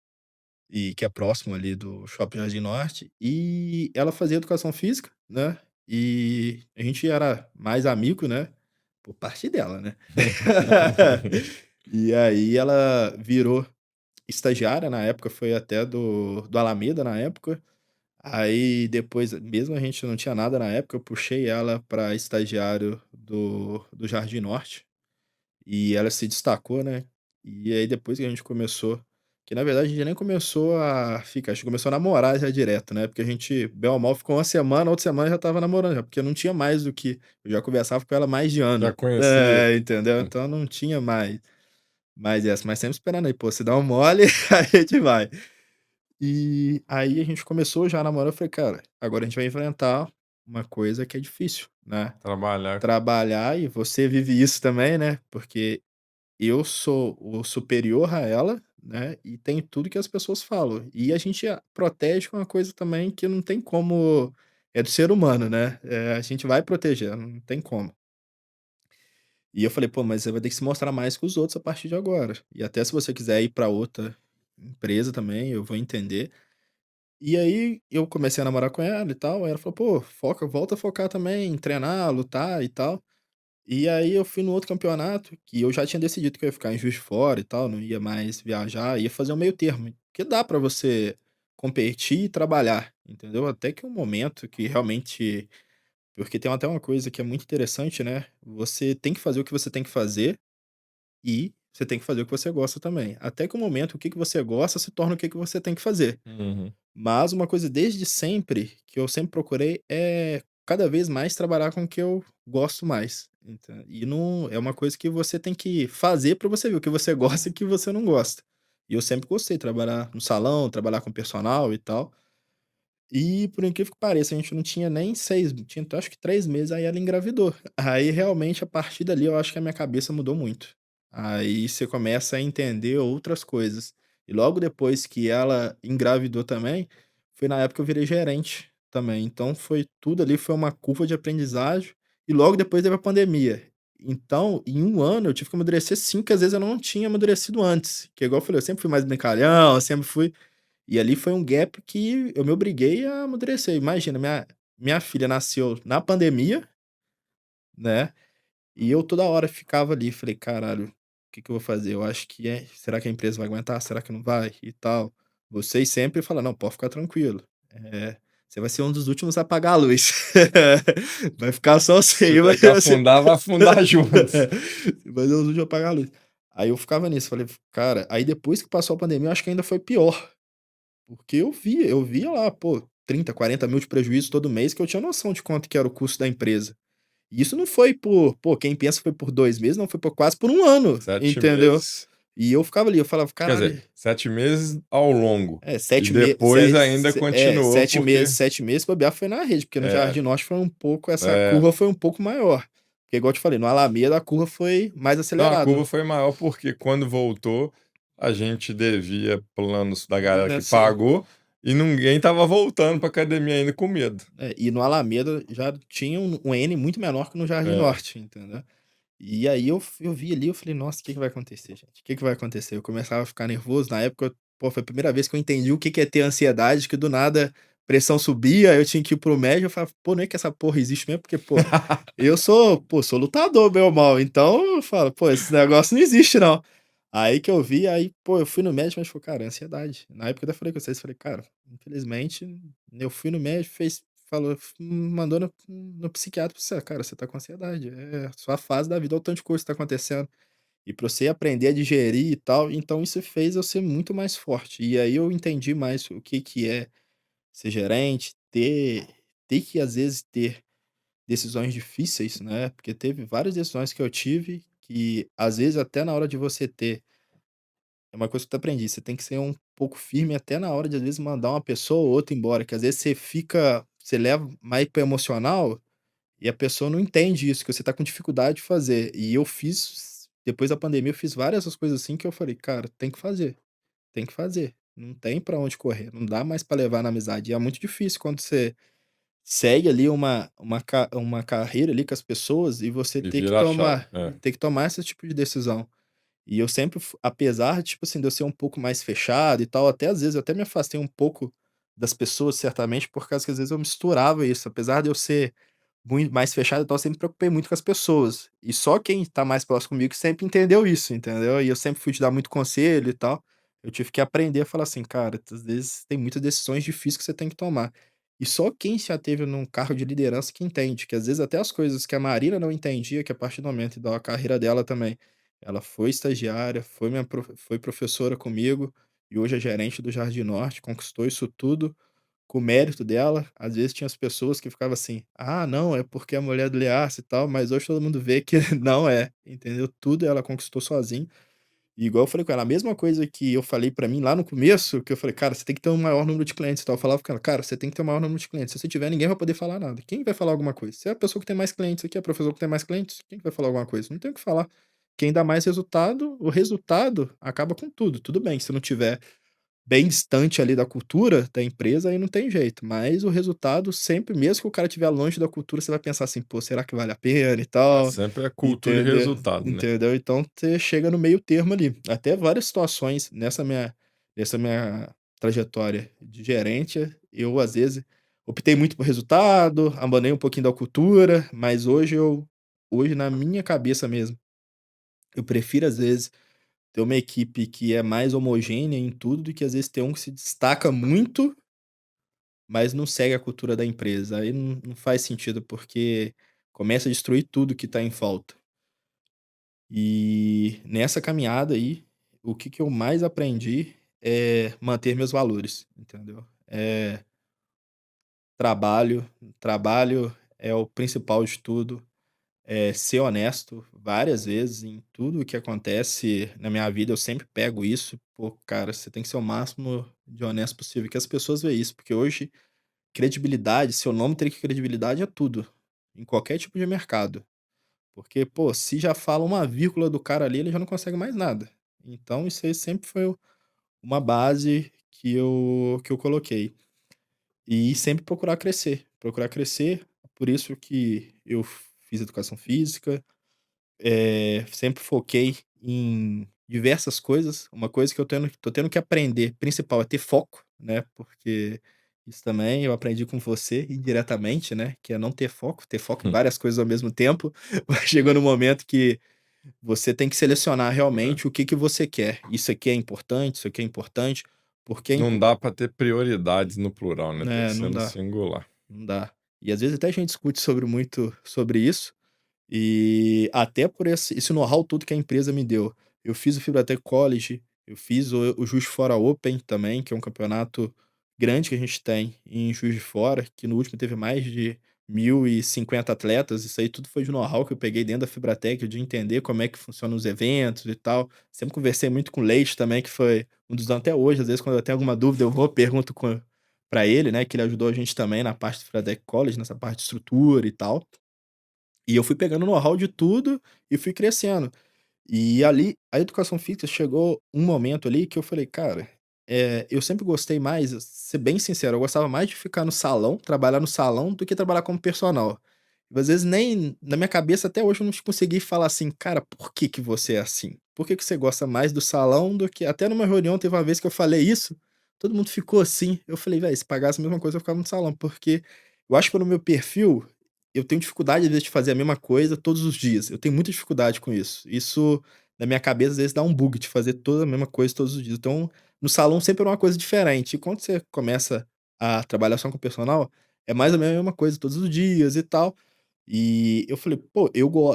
e que é próximo ali do Shopping Jardim Norte, e ela fazia educação física, né, e a gente era mais amigo, né, por parte dela, né. E aí ela virou estagiária na época, foi até do Alameda na época. Aí depois, mesmo a gente não tinha nada na época, eu puxei ela para estagiário do Jardim Norte, e ela se destacou, né. E aí depois que a gente começou, que na verdade a gente nem começou a ficar, a gente começou a namorar já direto, né, porque a gente, bem ou mal, ficou uma semana, outra semana já estava namorando já, porque não tinha mais do que, eu já conversava com ela há mais de Já ano. conhecia. É, entendeu? Então não tinha mais essa, mas sempre esperando aí, pô, se dá um mole, a gente vai. E aí a gente começou já a namorar, eu falei: "Cara, agora a gente vai enfrentar uma coisa que é difícil, né, Trabalhar. trabalhar", e você vive isso também, né, porque eu sou o superior a ela, né, e tem tudo que as pessoas falam. E a gente protege com uma coisa também que não tem como, é do ser humano, né, a gente vai proteger, não tem como. E eu falei: "Pô, mas você vai ter que se mostrar mais que os outros a partir de agora. E até se você quiser ir para outra empresa também, eu vou entender". E aí eu comecei a namorar com ela e tal, aí ela falou: "Pô, foca, volta a focar também em treinar, lutar e tal". E aí eu fui no outro campeonato, que eu já tinha decidido que eu ia ficar em Juiz de Fora e tal, não ia mais viajar, ia fazer um meio termo, porque dá pra você competir e trabalhar, entendeu? Até que um momento que realmente, porque tem até uma coisa que é muito interessante, né, você tem que fazer o que você tem que fazer e você tem que fazer o que você gosta também. Até que o momento, o que que você gosta se torna o que que você tem que fazer. Uhum. Mas uma coisa desde sempre, que eu sempre procurei, é cada vez mais trabalhar com o que eu gosto mais, e não é uma coisa que você tem que fazer pra você ver o que você gosta e o que você não gosta. E eu sempre gostei de trabalhar no salão, trabalhar com personal e tal. E por incrível que pareça, a gente não tinha nem 6, tinha acho que 3 meses, aí ela engravidou. Aí realmente a partir dali eu acho que a minha cabeça mudou muito. Aí você começa a entender outras coisas. E logo depois que ela engravidou também, foi na época que eu virei gerente também. Então foi tudo ali, foi uma curva de aprendizagem, e logo depois teve a pandemia. Então, em um ano eu tive que amadurecer 5 que às vezes eu não tinha amadurecido antes, que é igual eu falei, eu sempre fui mais brincalhão, sempre fui, e ali foi um gap que eu me obriguei a amadurecer. Imagina, minha filha nasceu na pandemia, né, e eu toda hora ficava ali, falei: "Caralho, o que que eu vou fazer? Eu acho que será que a empresa vai aguentar? Será que não vai?", e tal. Vocês sempre falam: "Não, pode ficar tranquilo, você vai ser um dos últimos a apagar a luz. Vai ficar só você Se aí, der que afundar, vai afundar junto. vai ser os últimos a apagar a luz". Aí eu ficava nisso, falei: "Cara", aí depois que passou a pandemia, eu acho que ainda foi pior. Porque eu via lá, pô, 30, 40 mil de prejuízo todo mês, que eu tinha noção de quanto que era o custo da empresa. E isso não foi por, pô, quem pensa foi por 2 meses, não, foi por quase por um ano, 7 entendeu. meses. E eu ficava ali, eu falava: Quer dizer, "Caralho". 7 meses ao longo. É, E depois ainda continuou 7 meses, porque 7 meses, se bobear foi na rede, porque no é, Jardim Norte foi um pouco, essa é. curva foi um pouco maior. Porque igual eu te falei, no Alameda a curva foi mais Não, a curva acelerada. foi maior porque quando voltou, a gente devia planos da galera que Nessa pagou e ninguém estava voltando pra academia ainda com medo. e no Alameda já tinha um N muito menor que no Jardim É. Norte, entendeu. E aí eu vi ali, eu falei: "Nossa, o que que vai acontecer, gente? O que que vai acontecer?". Eu começava a ficar nervoso, na época, pô, foi a primeira vez que eu entendi o que que é ter ansiedade, que do nada pressão subia, eu tinha que ir para o médico, eu falava: "Pô, não é que essa porra existe mesmo?", porque, pô, eu sou, pô, sou lutador, bem ou mal, então eu falo: "Pô, esse negócio não existe não". Aí que eu vi, aí, pô, eu fui no médico, mas falou: "Cara, é ansiedade". Na época eu até falei com vocês, falei: "Cara, infelizmente", eu fui no médico, falou, mandou no psiquiatra, disse: "Ah, cara, você tá com ansiedade, é a sua fase da vida, olha o tanto de coisa que tá acontecendo". E pra você aprender a digerir e tal, então isso fez eu ser muito mais forte. E aí eu entendi mais o que que é ser gerente, ter que às vezes ter decisões difíceis, né, porque teve várias decisões que eu tive que, às vezes, até na hora de você ter, é uma coisa que eu aprendi, você tem que ser um pouco firme até na hora de, às vezes, mandar uma pessoa ou outra embora, que às vezes você leva mais para emocional, e a pessoa não entende isso, que você tá com dificuldade de fazer. E eu fiz, depois da pandemia, eu fiz várias essas coisas assim que eu falei: "Cara, tem que fazer, tem que fazer, não tem pra onde correr, não dá mais pra levar na amizade". E é muito difícil quando segue ali uma carreira ali com as pessoas e você E vira a chave. É. tem que tomar esse tipo de decisão. E eu sempre fu apesar, tipo assim, de eu ser um pouco mais fechado e tal, até às vezes eu até me afastei um pouco das pessoas, certamente, por causa que às vezes eu misturava isso. Apesar de eu ser muito mais fechado e tal, eu sempre me preocupei muito com as pessoas. E só quem tá mais próximo comigo sempre entendeu isso, entendeu? E eu sempre fui te dar muito conselho e tal. Eu tive que aprender a falar assim: "Cara, às vezes tem muitas decisões difíceis que você tem que tomar". E só quem já teve num cargo de liderança que entende, que às vezes até as coisas que a Marina não entendia, que a partir do momento da carreira dela também, ela foi estagiária, foi professora comigo, e hoje é gerente do Jardim Norte, conquistou isso tudo com o mérito dela. Às vezes tinha as pessoas que ficavam assim: "Ah, não, é porque é a mulher do Liasse e tal", mas hoje todo mundo vê que não é, entendeu? Tudo ela conquistou sozinha. E igual eu falei com ela, a mesma coisa que eu falei pra mim lá no começo, que eu falei: "Cara, você tem que ter um maior número de clientes e tal", eu falava com ela: "Cara, você tem que ter um maior número de clientes, se você tiver, ninguém vai poder falar nada. Quem vai falar alguma coisa? Se é a pessoa que tem mais clientes aqui, é a professora que tem mais clientes, quem que vai falar alguma coisa? Não tem o que falar. Quem dá mais resultado, o resultado acaba com tudo. Tudo bem, se não tiver bem distante ali da cultura da empresa, aí não tem jeito, mas o resultado sempre, mesmo que o cara estiver longe da cultura, você vai pensar assim: "Pô, será que vale a pena e É tal?", sempre é cultura e entendeu? resultado, né? Entendeu? Então você chega no meio termo ali. Até várias situações nessa minha trajetória de gerente, eu às vezes optei muito por resultado, abandonei um pouquinho da cultura, mas hoje na minha cabeça mesmo, eu prefiro às vezes ter uma equipe que é mais homogênea em tudo, do que às vezes ter um que se destaca muito, mas não segue a cultura da empresa. Aí não faz sentido, porque começa a destruir tudo que tá em falta. E nessa caminhada aí, o que que eu mais aprendi é manter meus valores, entendeu? Trabalho, trabalho é o principal de tudo. Ser honesto várias vezes em tudo o que acontece na minha vida, eu sempre pego isso. Pô, cara, você tem que ser o máximo de honesto possível, que as pessoas veem isso, porque hoje credibilidade, seu nome ter credibilidade é tudo, em qualquer tipo de mercado. Porque, pô, se já fala uma vírgula do cara ali, ele já não consegue mais nada. Então isso aí sempre foi uma base que eu coloquei. E sempre procurar crescer, por isso que eu fiz educação física. Sempre foquei em diversas coisas. Uma coisa que eu tô tendo que aprender, principal, é ter foco, né, porque isso também eu aprendi com você indiretamente, né, que é não ter foco em Hum. várias coisas ao mesmo tempo. Chegou no momento que você tem que selecionar É. realmente o que que você quer. Isso aqui é importante, isso aqui é importante, porque é Não impo dá para ter prioridades no plural, né? Tem que ser não no dá, singular. não dá. E às vezes até a gente discute muito sobre isso, e até por esse know-how todo que a empresa me deu. Eu fiz o Fibratec College, eu fiz o Juiz de Fora Open também, que é um campeonato grande que a gente tem em Juiz de Fora, que no último teve mais de 1.050 atletas. Isso aí tudo foi de know-how que eu peguei dentro da Fibratec, de entender como é que funcionam os eventos e tal. Sempre conversei muito com o Leite também, que foi um dos até hoje, às vezes quando eu tenho alguma dúvida eu vou, pergunto pra ele, né, que ele ajudou a gente também na parte do Fibratec College, nessa parte de estrutura e tal. E eu fui pegando know-how de tudo e fui crescendo. E ali, a educação física chegou um momento ali que eu falei: "Cara, eu sempre gostei mais", ser bem sincero, eu gostava mais de ficar no salão, trabalhar no salão, do que trabalhar como personal. Às vezes nem na minha cabeça até hoje eu não consegui falar assim: "Cara, por que que você é assim? Por que que você gosta mais do salão do que", até numa reunião teve uma vez que eu falei isso, todo mundo ficou assim, eu falei: "Véi, se pagasse a mesma coisa eu ficava no salão", porque eu acho que pelo meu perfil, eu tenho dificuldade às vezes de fazer a mesma coisa todos os dias, eu tenho muita dificuldade com isso. Isso na minha cabeça às vezes dá um bug de fazer toda a mesma coisa todos os dias. Então, no salão sempre era uma coisa diferente, e quando você começa a trabalhar só com personal, é mais ou menos a mesma coisa todos os dias e tal. E eu falei: "Pô,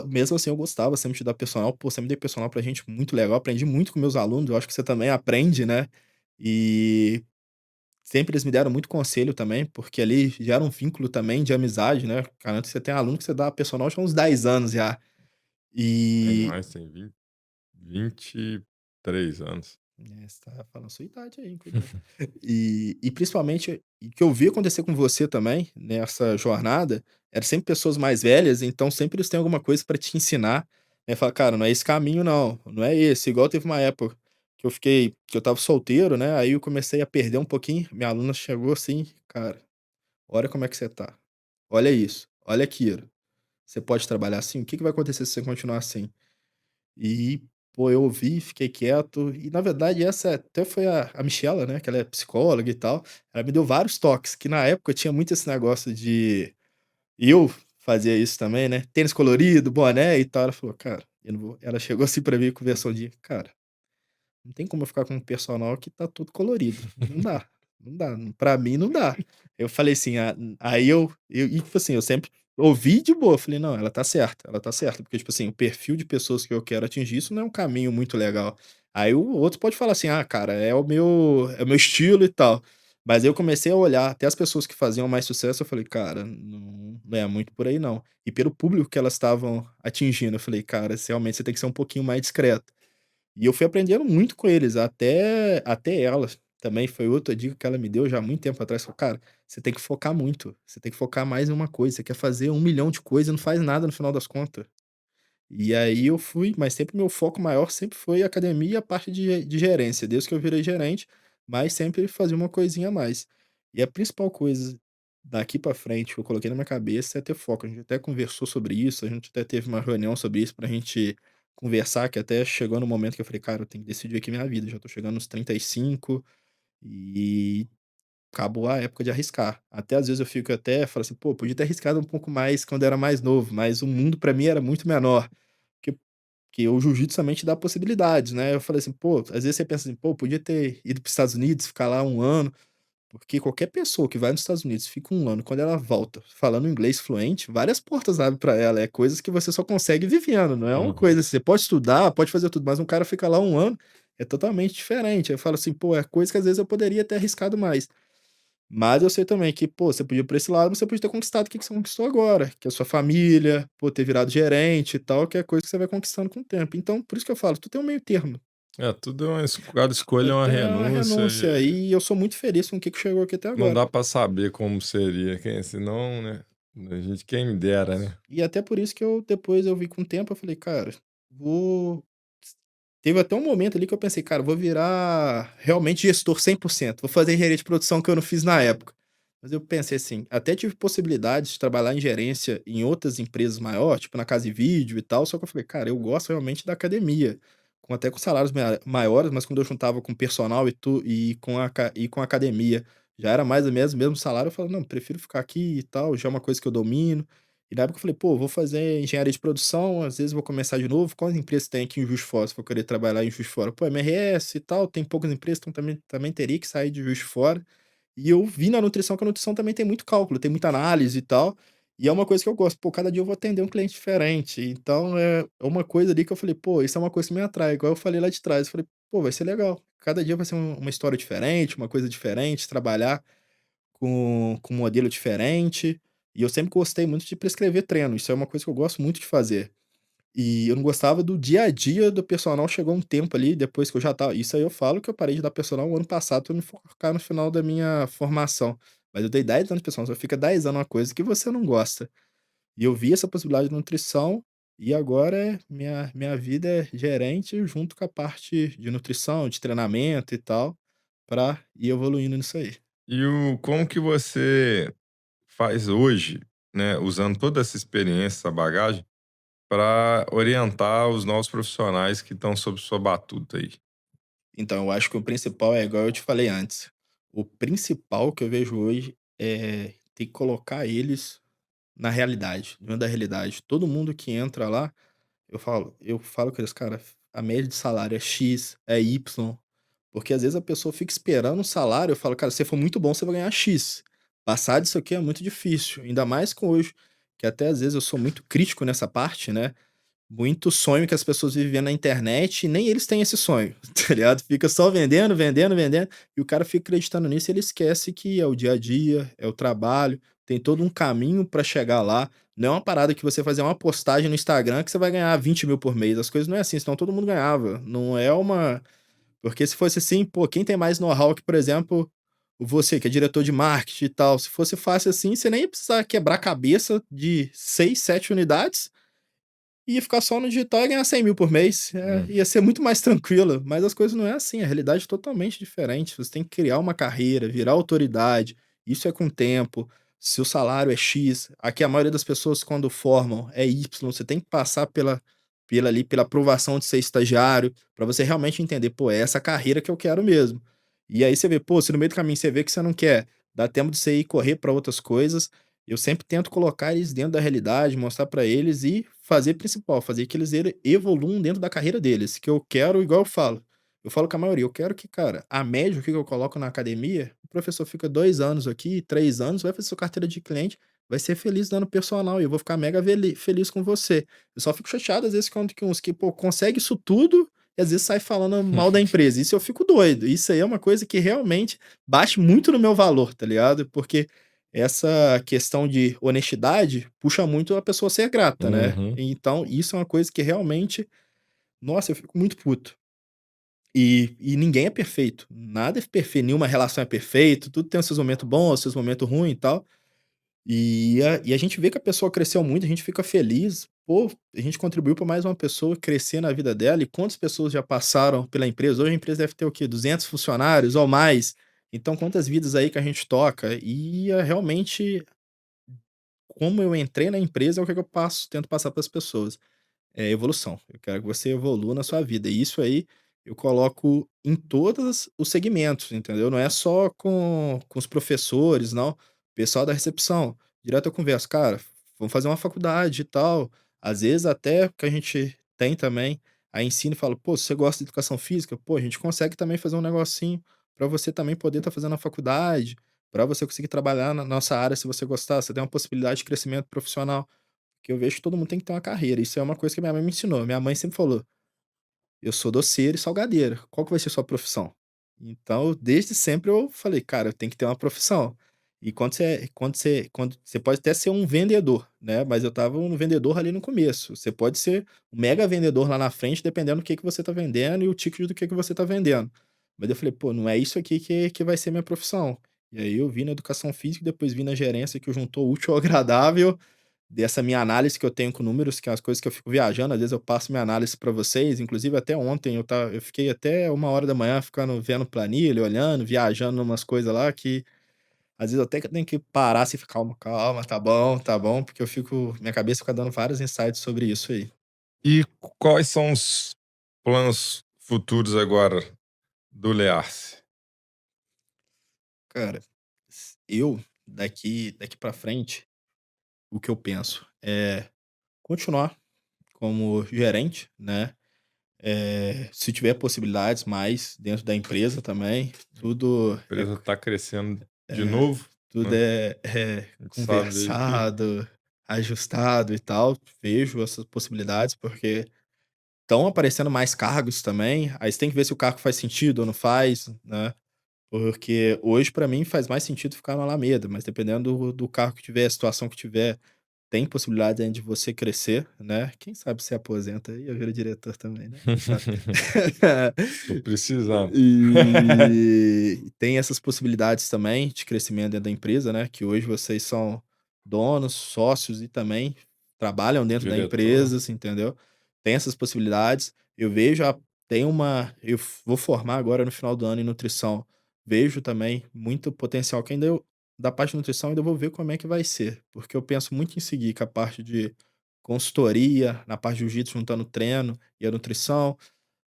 mesmo assim eu gostava sempre de dar personal, pô, sempre dei personal pra gente muito legal, aprendi muito com meus alunos, eu acho que você também aprende, né". E sempre eles me deram muito conselho também, porque ali gera um vínculo também de amizade, né. Garanto que você tem aluno que você dá personal já há uns 10 anos já. Tem E mais, tem 23 anos. você tá falando a sua idade aí, hein, cuidado. E principalmente, o que eu vi acontecer com você também, nessa jornada, era sempre pessoas mais velhas, então sempre eles têm alguma coisa pra te ensinar, né, fala: "Cara, não é esse caminho não, não é esse", igual teve uma época que eu estava solteiro, né, aí eu comecei a perder um pouquinho, minha aluna chegou assim: "Cara, olha como é que você tá". olha isso, olha aquilo. Você pode trabalhar assim? O que que vai acontecer se você continuar assim?". E, pô, eu ouvi, fiquei quieto e na verdade essa até foi a Michela, né, que ela é psicóloga e tal, ela me deu vários toques, que na época tinha muito esse negócio de eu fazia isso também, né, tênis colorido, boné e tal, ela falou: "Cara, eu não vou", ela chegou assim pra mim, conversou um dia: "Cara, não tem como eu ficar com um personal que tá todo colorido. Não dá, não dá, pra mim não dá". Eu falei assim, aí eu e tipo assim, eu sempre ouvi de boa, falei: "Não, ela tá certa", porque tipo assim, o perfil de pessoas que eu quero atingir, isso não é um caminho muito legal. Aí o outro pode falar assim: "Ah, cara, é o meu estilo e tal". Mas eu comecei a olhar até as pessoas que faziam mais sucesso, eu falei: "Cara, não é muito por aí não". E pelo público que elas estavam atingindo, eu falei: "Cara, realmente você tem que ser um pouquinho mais discreto". E eu fui aprendendo muito com eles, até ela também foi outra dica que ela me deu já há muito tempo atrás, falou: "Cara, você tem que focar muito, você tem que focar mais em uma coisa, você quer fazer 1 milhão de coisas e não faz nada no final das contas". E aí eu fui, mas sempre meu foco maior sempre foi a academia e a parte de gerência, desde que eu virei gerente, mas sempre fazia uma coisinha a mais. E a principal coisa daqui pra frente que eu coloquei na minha cabeça é ter foco, a gente até conversou sobre isso, a gente até teve uma reunião sobre isso pra gente conversar, que até chegou no momento que eu falei: "Cara, eu tenho que decidir aqui minha vida, já tô chegando nos 35 e acabou a época de arriscar". Até às vezes eu fico até falo assim: "Pô, podia ter arriscado um pouco mais quando eu era mais novo", mas o mundo pra mim era muito menor. Que que o jiu-jitsu também te dá possibilidades, né. Eu falei assim: "Pô", às vezes você pensa assim: "Pô, podia ter ido para os Estados Unidos, ficar lá 1 ano", porque qualquer pessoa que vai nos Estados Unidos, fica 1 ano, quando ela volta falando inglês fluente, várias portas abrem pra ela, é coisas que você só consegue vivendo, não é uma Uhum. coisa você pode estudar, pode fazer tudo, mas um cara fica lá 1 ano, é totalmente diferente. Aí eu falo assim: "Pô, é coisa que às vezes eu poderia ter arriscado mais". Mas eu sei também que, pô, você podia ir pra esse lado, mas você podia ter conquistado o que que você conquistou agora, que é a sua família, pô, ter virado gerente e tal, que é coisa que você vai conquistando com o tempo. Então, por isso que eu falo, tu tem um meio termo, É, tudo é cada escolha é uma até uma renúncia renúncia, e e eu sou muito feliz com o que chegou aqui até não agora. dá pra saber como seria, quem senão, né, a gente quem me dera, né. E até por isso que depois eu vi com o tempo, eu falei: "Cara, vou". Teve até um momento ali que eu pensei: "Cara, vou virar realmente gestor 100%, vou fazer engenharia de produção que eu não fiz na época". Mas eu pensei assim, até tive possibilidades de trabalhar em gerência em outras empresas maior, tipo na Casa e Vídeo e tal, só que eu falei: "Cara, eu gosto realmente da academia", até com salários maiores, mas quando eu juntava com personal e com a academia, já era mais ou menos o mesmo salário, eu falei: "Não, prefiro ficar aqui e tal, já é uma coisa que eu domino". E na época eu falei: "Pô, vou fazer engenharia de produção, às vezes vou começar de novo, quais empresas tem aqui em Juiz de Fora, se for querer trabalhar em Juiz de Fora?". Pô, MRS e tal, tem poucas empresas, então também teria que sair de Juiz de Fora. E eu vi na nutrição que a nutrição também tem muito cálculo, tem muita análise e tal, e é uma coisa que eu gosto. Pô, cada dia eu vou atender um cliente diferente, então é uma coisa ali que eu falei: "Pô, isso é uma coisa que me atrai", igual eu falei lá de trás, eu falei: "Pô, vai ser legal, cada dia vai ser uma história diferente, uma coisa diferente, trabalhar com um modelo diferente". E eu sempre gostei muito de prescrever treino, isso é uma coisa que eu gosto muito de fazer. E eu não gostava do dia a dia do personal, chegou um tempo ali, depois que eu já estava isso aí eu falo que eu parei de dar personal o ano passado pra me focar no final da minha formação. Mas eu dei 10 anos de personal, você fica 10 anos numa coisa que você não gosta. E eu vi essa possibilidade de nutrição, e agora minha vida é gerente junto com a parte de nutrição, de treinamento e tal, pra ir evoluindo nisso aí. E como que você faz hoje, né, usando toda essa experiência, essa bagagem, para orientar os novos profissionais que estão sob sua batuta aí? Então, eu acho que o principal é igual eu te falei antes, o principal que eu vejo hoje é ter que colocar eles na realidade, dentro da realidade. Todo mundo que entra lá, eu falo com eles: "Cara, a média de salário é X, é Y", porque às vezes a pessoa fica esperando um salário, eu falo: "Cara, se você for muito bom, você vai ganhar X. Passar disso aqui é muito difícil", ainda mais com hoje, que até às vezes eu sou muito crítico nessa parte, né, muito sonho que as pessoas vivem na internet e nem eles têm esse sonho, tá ligado? Fica só vendendo, vendendo, vendendo, e o cara fica acreditando nisso e ele esquece que é o dia a dia, é o trabalho, tem todo um caminho pra chegar lá. Não é uma parada que você fazer uma postagem no Instagram que você vai ganhar 20 mil por mês, as coisas não é assim, senão todo mundo ganhava. Não é uma porque se fosse assim, pô, quem tem mais know-how que, por exemplo, você que é diretor de marketing e tal, se fosse fácil assim, você nem ia precisar quebrar a cabeça de 6, 7 unidades, ia ficar só no digital e ganhar 100 mil por mês, Hum. ia ser muito mais tranquilo, mas as coisas não é assim, a realidade é totalmente diferente, você tem que criar uma carreira, virar autoridade, isso é com tempo, se o salário é X, aqui a maioria das pessoas quando formam é Y, você tem que passar pela aprovação de ser estagiário, para você realmente entender, pô, é essa carreira que eu quero mesmo. E aí você vê, pô, se no meio do caminho você vê que você não quer, dá tempo de você ir correr para outras coisas, eu sempre tento colocar eles dentro da realidade, mostrar para eles e fazer principal, fazer que eles evoluam dentro da carreira deles, que eu quero, igual eu falo com a maioria, eu quero que, cara, a média, o que eu coloco na academia, o professor fica 2 anos aqui, 3 anos, vai fazer sua carteira de cliente, vai ser feliz dando personal e eu vou ficar mega feliz com você. Eu só fico chateado às vezes quando que uns que, pô, consegue isso tudo e às vezes sai falando mal da empresa. Isso eu fico doido. Isso aí é uma coisa que realmente bate muito no meu valor, tá ligado? Porque essa questão de honestidade puxa muito a pessoa a ser grata, né? Uhum. Então, isso é uma coisa que realmente, nossa, eu fico muito puto. E ninguém é perfeito, nada é perfeito, nenhuma relação é perfeita, tudo tem os seus momentos bons, os seus momentos ruins e tal. E a gente vê que a pessoa cresceu muito, a gente fica feliz, pô, a gente contribuiu para mais uma pessoa crescer na vida dela, e quantas pessoas já passaram pela empresa? Hoje a empresa deve ter o quê? 200 funcionários ou mais. Então quantas vidas aí que a gente toca? Realmente, como eu entrei na empresa, é o que eu tento passar para as pessoas. É evolução. Eu quero que você evolua na sua vida. E isso aí eu coloco em todos os segmentos, entendeu? Não é só com os professores, não. Pessoal da recepção, direto eu converso, cara, vamos fazer uma faculdade e tal. Às vezes até que a gente tem também, aí ensino e falo, pô, se você gosta de educação física, pô, a gente consegue também fazer um negocinho para você também poder estar fazendo a faculdade, para você conseguir trabalhar na nossa área se você gostar, você tem uma possibilidade de crescimento profissional. Que eu vejo que todo mundo tem que ter uma carreira, isso é uma coisa que minha mãe me ensinou. Minha mãe sempre falou: "Eu sou doceiro e salgadeiro, qual que vai ser sua profissão?". Então, desde sempre eu falei: "Cara, eu tenho que ter uma profissão". E quando você pode até ser um vendedor, né, mas eu estava um vendedor ali no começo. Você pode ser um mega vendedor lá na frente, dependendo do que você está vendendo e o ticket do que você está vendendo. Mas eu falei: "Pô, não é isso aqui que vai ser minha profissão". E aí eu vi na educação física, depois vi na gerência que juntou o útil ao agradável, dessa minha análise que eu tenho com números, que é as coisas que eu fico viajando, às vezes eu passo minha análise para vocês, inclusive até ontem eu fiquei até 1 hora da manhã ficando vendo planilha, olhando, viajando umas coisas lá que, às vezes até que eu tenho que parar assim e ficar: "Calma, calma, tá bom", porque eu fico minha cabeça fica dando vários insights sobre isso aí. E quais são os planos futuros agora do Learce? Cara, eu daqui para frente, o que eu penso é continuar como gerente, né. Se tiver possibilidades mais dentro da empresa também, tudo A empresa está crescendo de é novo, tudo né, é a gente sabe aí que conversado, ajustado e tal. Vejo essas possibilidades, porque estão aparecendo mais cargos também, aí você tem que ver se o cargo faz sentido ou não faz, né. Porque hoje pra mim faz mais sentido ficar no Alameda, mas dependendo do cargo que tiver, a situação que tiver, tem possibilidade ainda de você crescer, né. Quem sabe você aposenta e eu viro diretor também, né, quem sabe. tô precisando. E tem essas possibilidades também de crescimento dentro da empresa, né, que hoje vocês são donos, sócios e também trabalham dentro da Diretor, empresa, assim, entendeu. Tem essas possibilidades. Eu vejo a tem uma eu vou formar agora no final do ano em nutrição. Vejo também muito potencial que ainda da parte de nutrição ainda vou ver como é que vai ser, porque eu penso muito em seguir com a parte de consultoria, na parte de jiu-jitsu juntando o treino e a nutrição.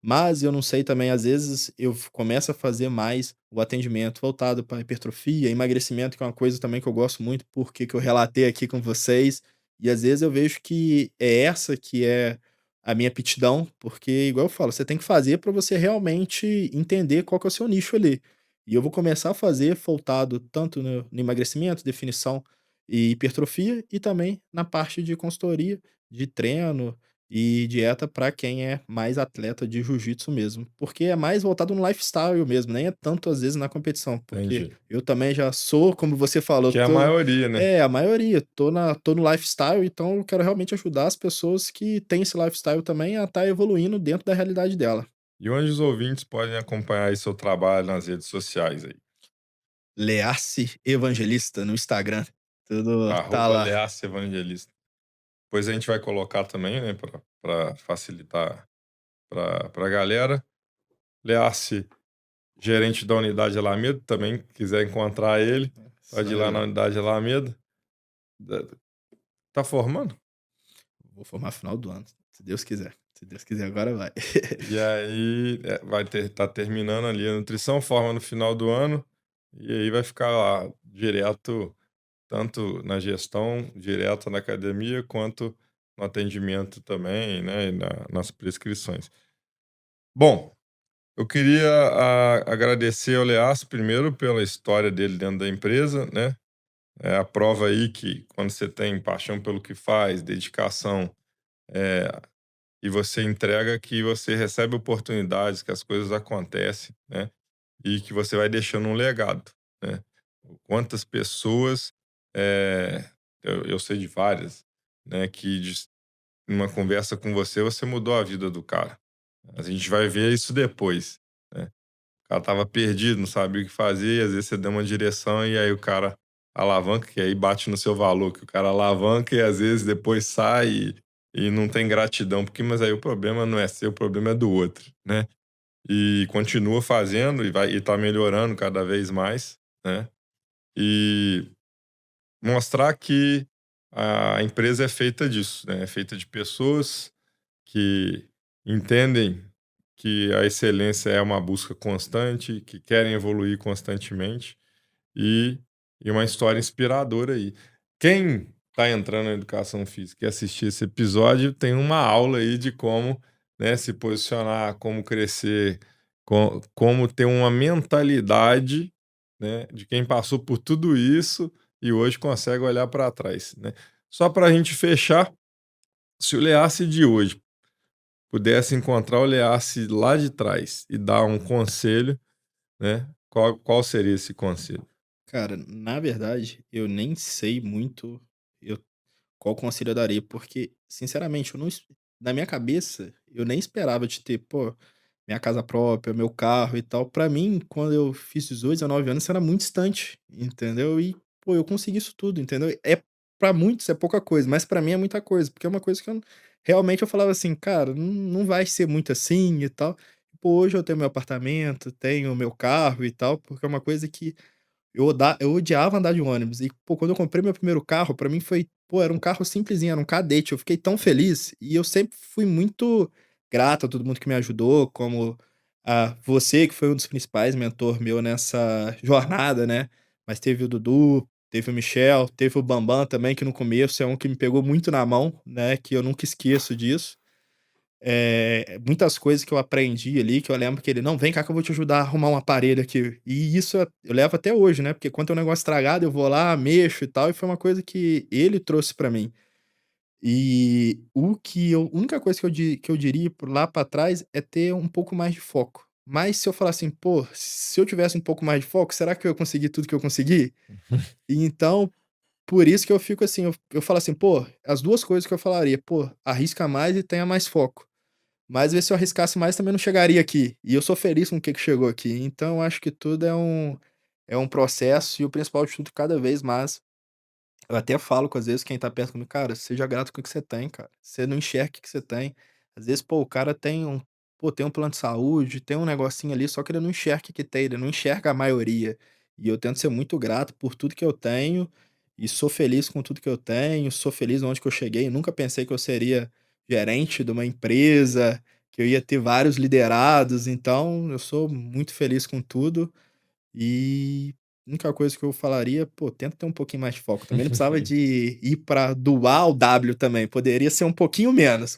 Mas eu não sei também, às vezes eu começo a fazer mais o atendimento voltado para hipertrofia, emagrecimento, que é uma coisa também que eu gosto muito, porque que eu relatei aqui com vocês. E às vezes eu vejo que é essa que é a minha aptidão, porque igual eu falo, você tem que fazer para você realmente entender qual que é o seu nicho ali. E eu vou começar a fazer voltado tanto no emagrecimento, definição e hipertrofia, e também na parte de consultoria, de treino, e dieta para quem é mais atleta de jiu-jitsu mesmo, porque é mais voltado no lifestyle mesmo, nem é tanto às vezes na competição, porque entendi. eu também já sou, como você falou, Que é a maioria, né. a maioria, tô no lifestyle, então eu quero realmente ajudar as pessoas que têm esse lifestyle também a estar evoluindo dentro da realidade dela. E onde os ouvintes podem acompanhar aí seu trabalho nas redes sociais aí? Learce Evangelista no Instagram, tudo tá lá. @Learce Evangelista. Depois a gente vai colocar também, né, para facilitar para a galera. Learce, gerente da unidade Alameda, também quiser encontrar ele, Isso pode ir lá aí. na unidade Alameda. Da tá formando? Vou formar final do ano, se Deus quiser. Se Deus quiser, agora vai. E aí, vai tá terminando ali a nutrição, forma no final do ano, e aí vai ficar lá direto, tanto na gestão, direto na academia, quanto no atendimento também, né, e nas prescrições. Bom, eu queria agradecer ao Leas primeiro pela história dele dentro da empresa, né, é a prova aí que quando você tem paixão pelo que faz, dedicação, eh, e você entrega, que você recebe oportunidades, que as coisas acontecem, né, e que você vai deixando um legado, né. Quantas pessoas, eu sei de várias, né, que numa conversa com você, você mudou a vida do cara. A gente vai ver isso depois, né. O cara estava perdido, não sabia o que fazer, e às vezes você dá uma direção e aí o cara alavanca, que aí bate no seu valor, que o cara alavanca e às vezes depois sai e não tem gratidão, porque mas aí o problema não é seu, o problema é do outro, né. E continua fazendo e tá melhorando cada vez mais, né. E mostrar que a empresa é feita disso, né, é feita de pessoas que entendem que a excelência é uma busca constante, que querem evoluir constantemente e, uma história inspiradora aí. Quem está entrando na educação física e assistir esse episódio tem uma aula aí de como, né, se posicionar, como crescer, como ter uma mentalidade, né, de quem passou por tudo isso e hoje consegue olhar para trás, né. Só para a gente fechar, se o Leace de hoje pudesse encontrar o Leace lá de trás e dar um conselho, né, qual seria esse conselho? Cara, na verdade, eu nem sei muito eu qual conselho eu daria, porque, sinceramente, eu não es na minha cabeça, eu nem esperava de ter, pô, minha casa própria, meu carro e tal. Pra mim, quando eu fiz 18, 19 anos, isso era muito distante, entendeu? E, pô, eu consegui isso tudo, entendeu? Pra muitos é pouca coisa, mas pra mim é muita coisa, porque é uma coisa que eu realmente eu falava assim: "Cara, não vai ser muito assim e tal". Pô, hoje eu tenho meu apartamento, tenho meu carro e tal, porque é uma coisa que eu odiava andar de ônibus e, pô, quando eu comprei meu primeiro carro, pra mim foi pô, era um carro simplesinho, era um cadete, eu fiquei tão feliz, e eu sempre fui muito grato a todo mundo que me ajudou, como a você que foi um dos principais mentor meu nessa jornada, né, mas teve o Dudu, teve o Michel, teve o Bambam também, que no começo é um que me pegou muito na mão, né, que eu nunca esqueço disso. Muitas coisas que eu aprendi ali, que eu lembro que ele: "Não, vem cá que eu vou te ajudar a arrumar um aparelho aqui". E isso eu levo até hoje, né, porque quando tem um negócio estragado eu vou lá, mexo e tal, e foi uma coisa que ele trouxe pra mim. E o que eu a única coisa que eu diria por lá pra trás é ter um pouco mais de foco. Mas se eu falar assim: "Pô, se eu tivesse um pouco mais de foco, será que eu ia conseguir tudo que eu consegui?". E então, por isso que eu fico assim, eu falo assim: "Pô", as 2 coisas que eu falaria: "Pô, arrisca mais e tenha mais foco". Mas às vezes se eu arriscasse mais também não chegaria aqui, e eu sou feliz com o que chegou aqui, então eu acho que tudo é um processo e o principal de tudo cada vez mais, eu até falo com às vezes quem tá perto comigo: "Cara, seja grato com o que você tem cara, você não enxerga o que você tem". Às vezes, pô, o cara tem um plano de saúde, tem um negocinho ali, só que ele não enxerga o que tem, ele não enxerga a maioria. E eu tento ser muito grato por tudo que eu tenho, e sou feliz com tudo que eu tenho, sou feliz onde que eu cheguei, nunca pensei que eu seria gerente de uma empresa, que eu ia ter vários liderados, então eu sou muito feliz com tudo. E a única coisa que eu falaria, pô, tenta ter um pouquinho mais de foco. Também não precisava de ir pra do A ao W também, poderia ser um pouquinho menos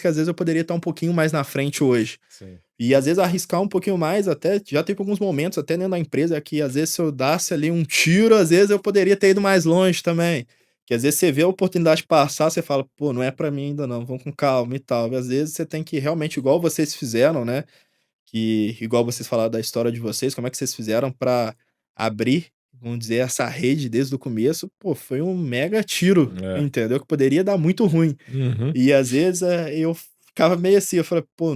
que às vezes eu poderia estar um pouquinho mais na frente hoje. Sim. E às vezes arriscar um pouquinho mais, até já teve alguns momentos até dentro da empresa que às vezes se eu dasse ali um tiro, às vezes eu poderia ter ido mais longe também. Que às vezes você vê a oportunidade passar, você fala: "Pô, não é pra mim ainda não, vamos com calma e tal". E às vezes você tem que realmente igual vocês fizeram, né, que igual vocês falaram da história de vocês, como é que vocês fizeram pra abrir, vamos dizer, essa rede desde o começo, pô, foi um mega tiro, É. entendeu, que poderia dar muito ruim. Uhum. E às vezes, eu ficava meio assim, eu falei: "Pô",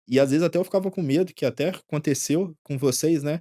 e às vezes até eu ficava com medo, que até aconteceu com vocês, né,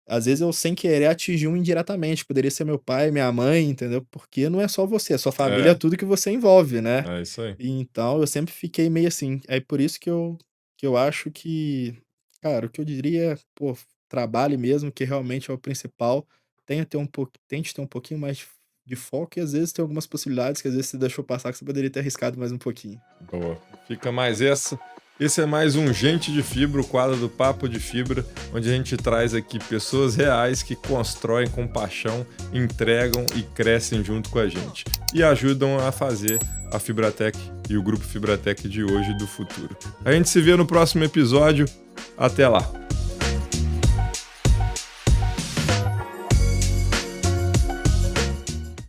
às vezes eu sem querer atingi um indiretamente, poderia ser meu pai, minha mãe, entendeu, porque não é só você, a sua família é É, tudo que você envolve, né. é isso aí. E então eu sempre fiquei meio assim, é por isso que eu acho que, cara, o que eu diria é: "Pô, trabalhe mesmo, que realmente é o principal, tente ter um pouquinho mais de foco e às vezes tem algumas possibilidades que às vezes você deixou passar que você poderia ter arriscado mais um pouquinho. Boa. Fica mais essa. Esse é mais um Gente de Fibra, o quadro do Papo de Fibra, onde a gente traz aqui pessoas reais que constroem com paixão, entregam e crescem junto com a gente. E ajudam a fazer a Fibratech e o grupo Fibratech de hoje e do futuro. A gente se vê no próximo episódio. Até lá!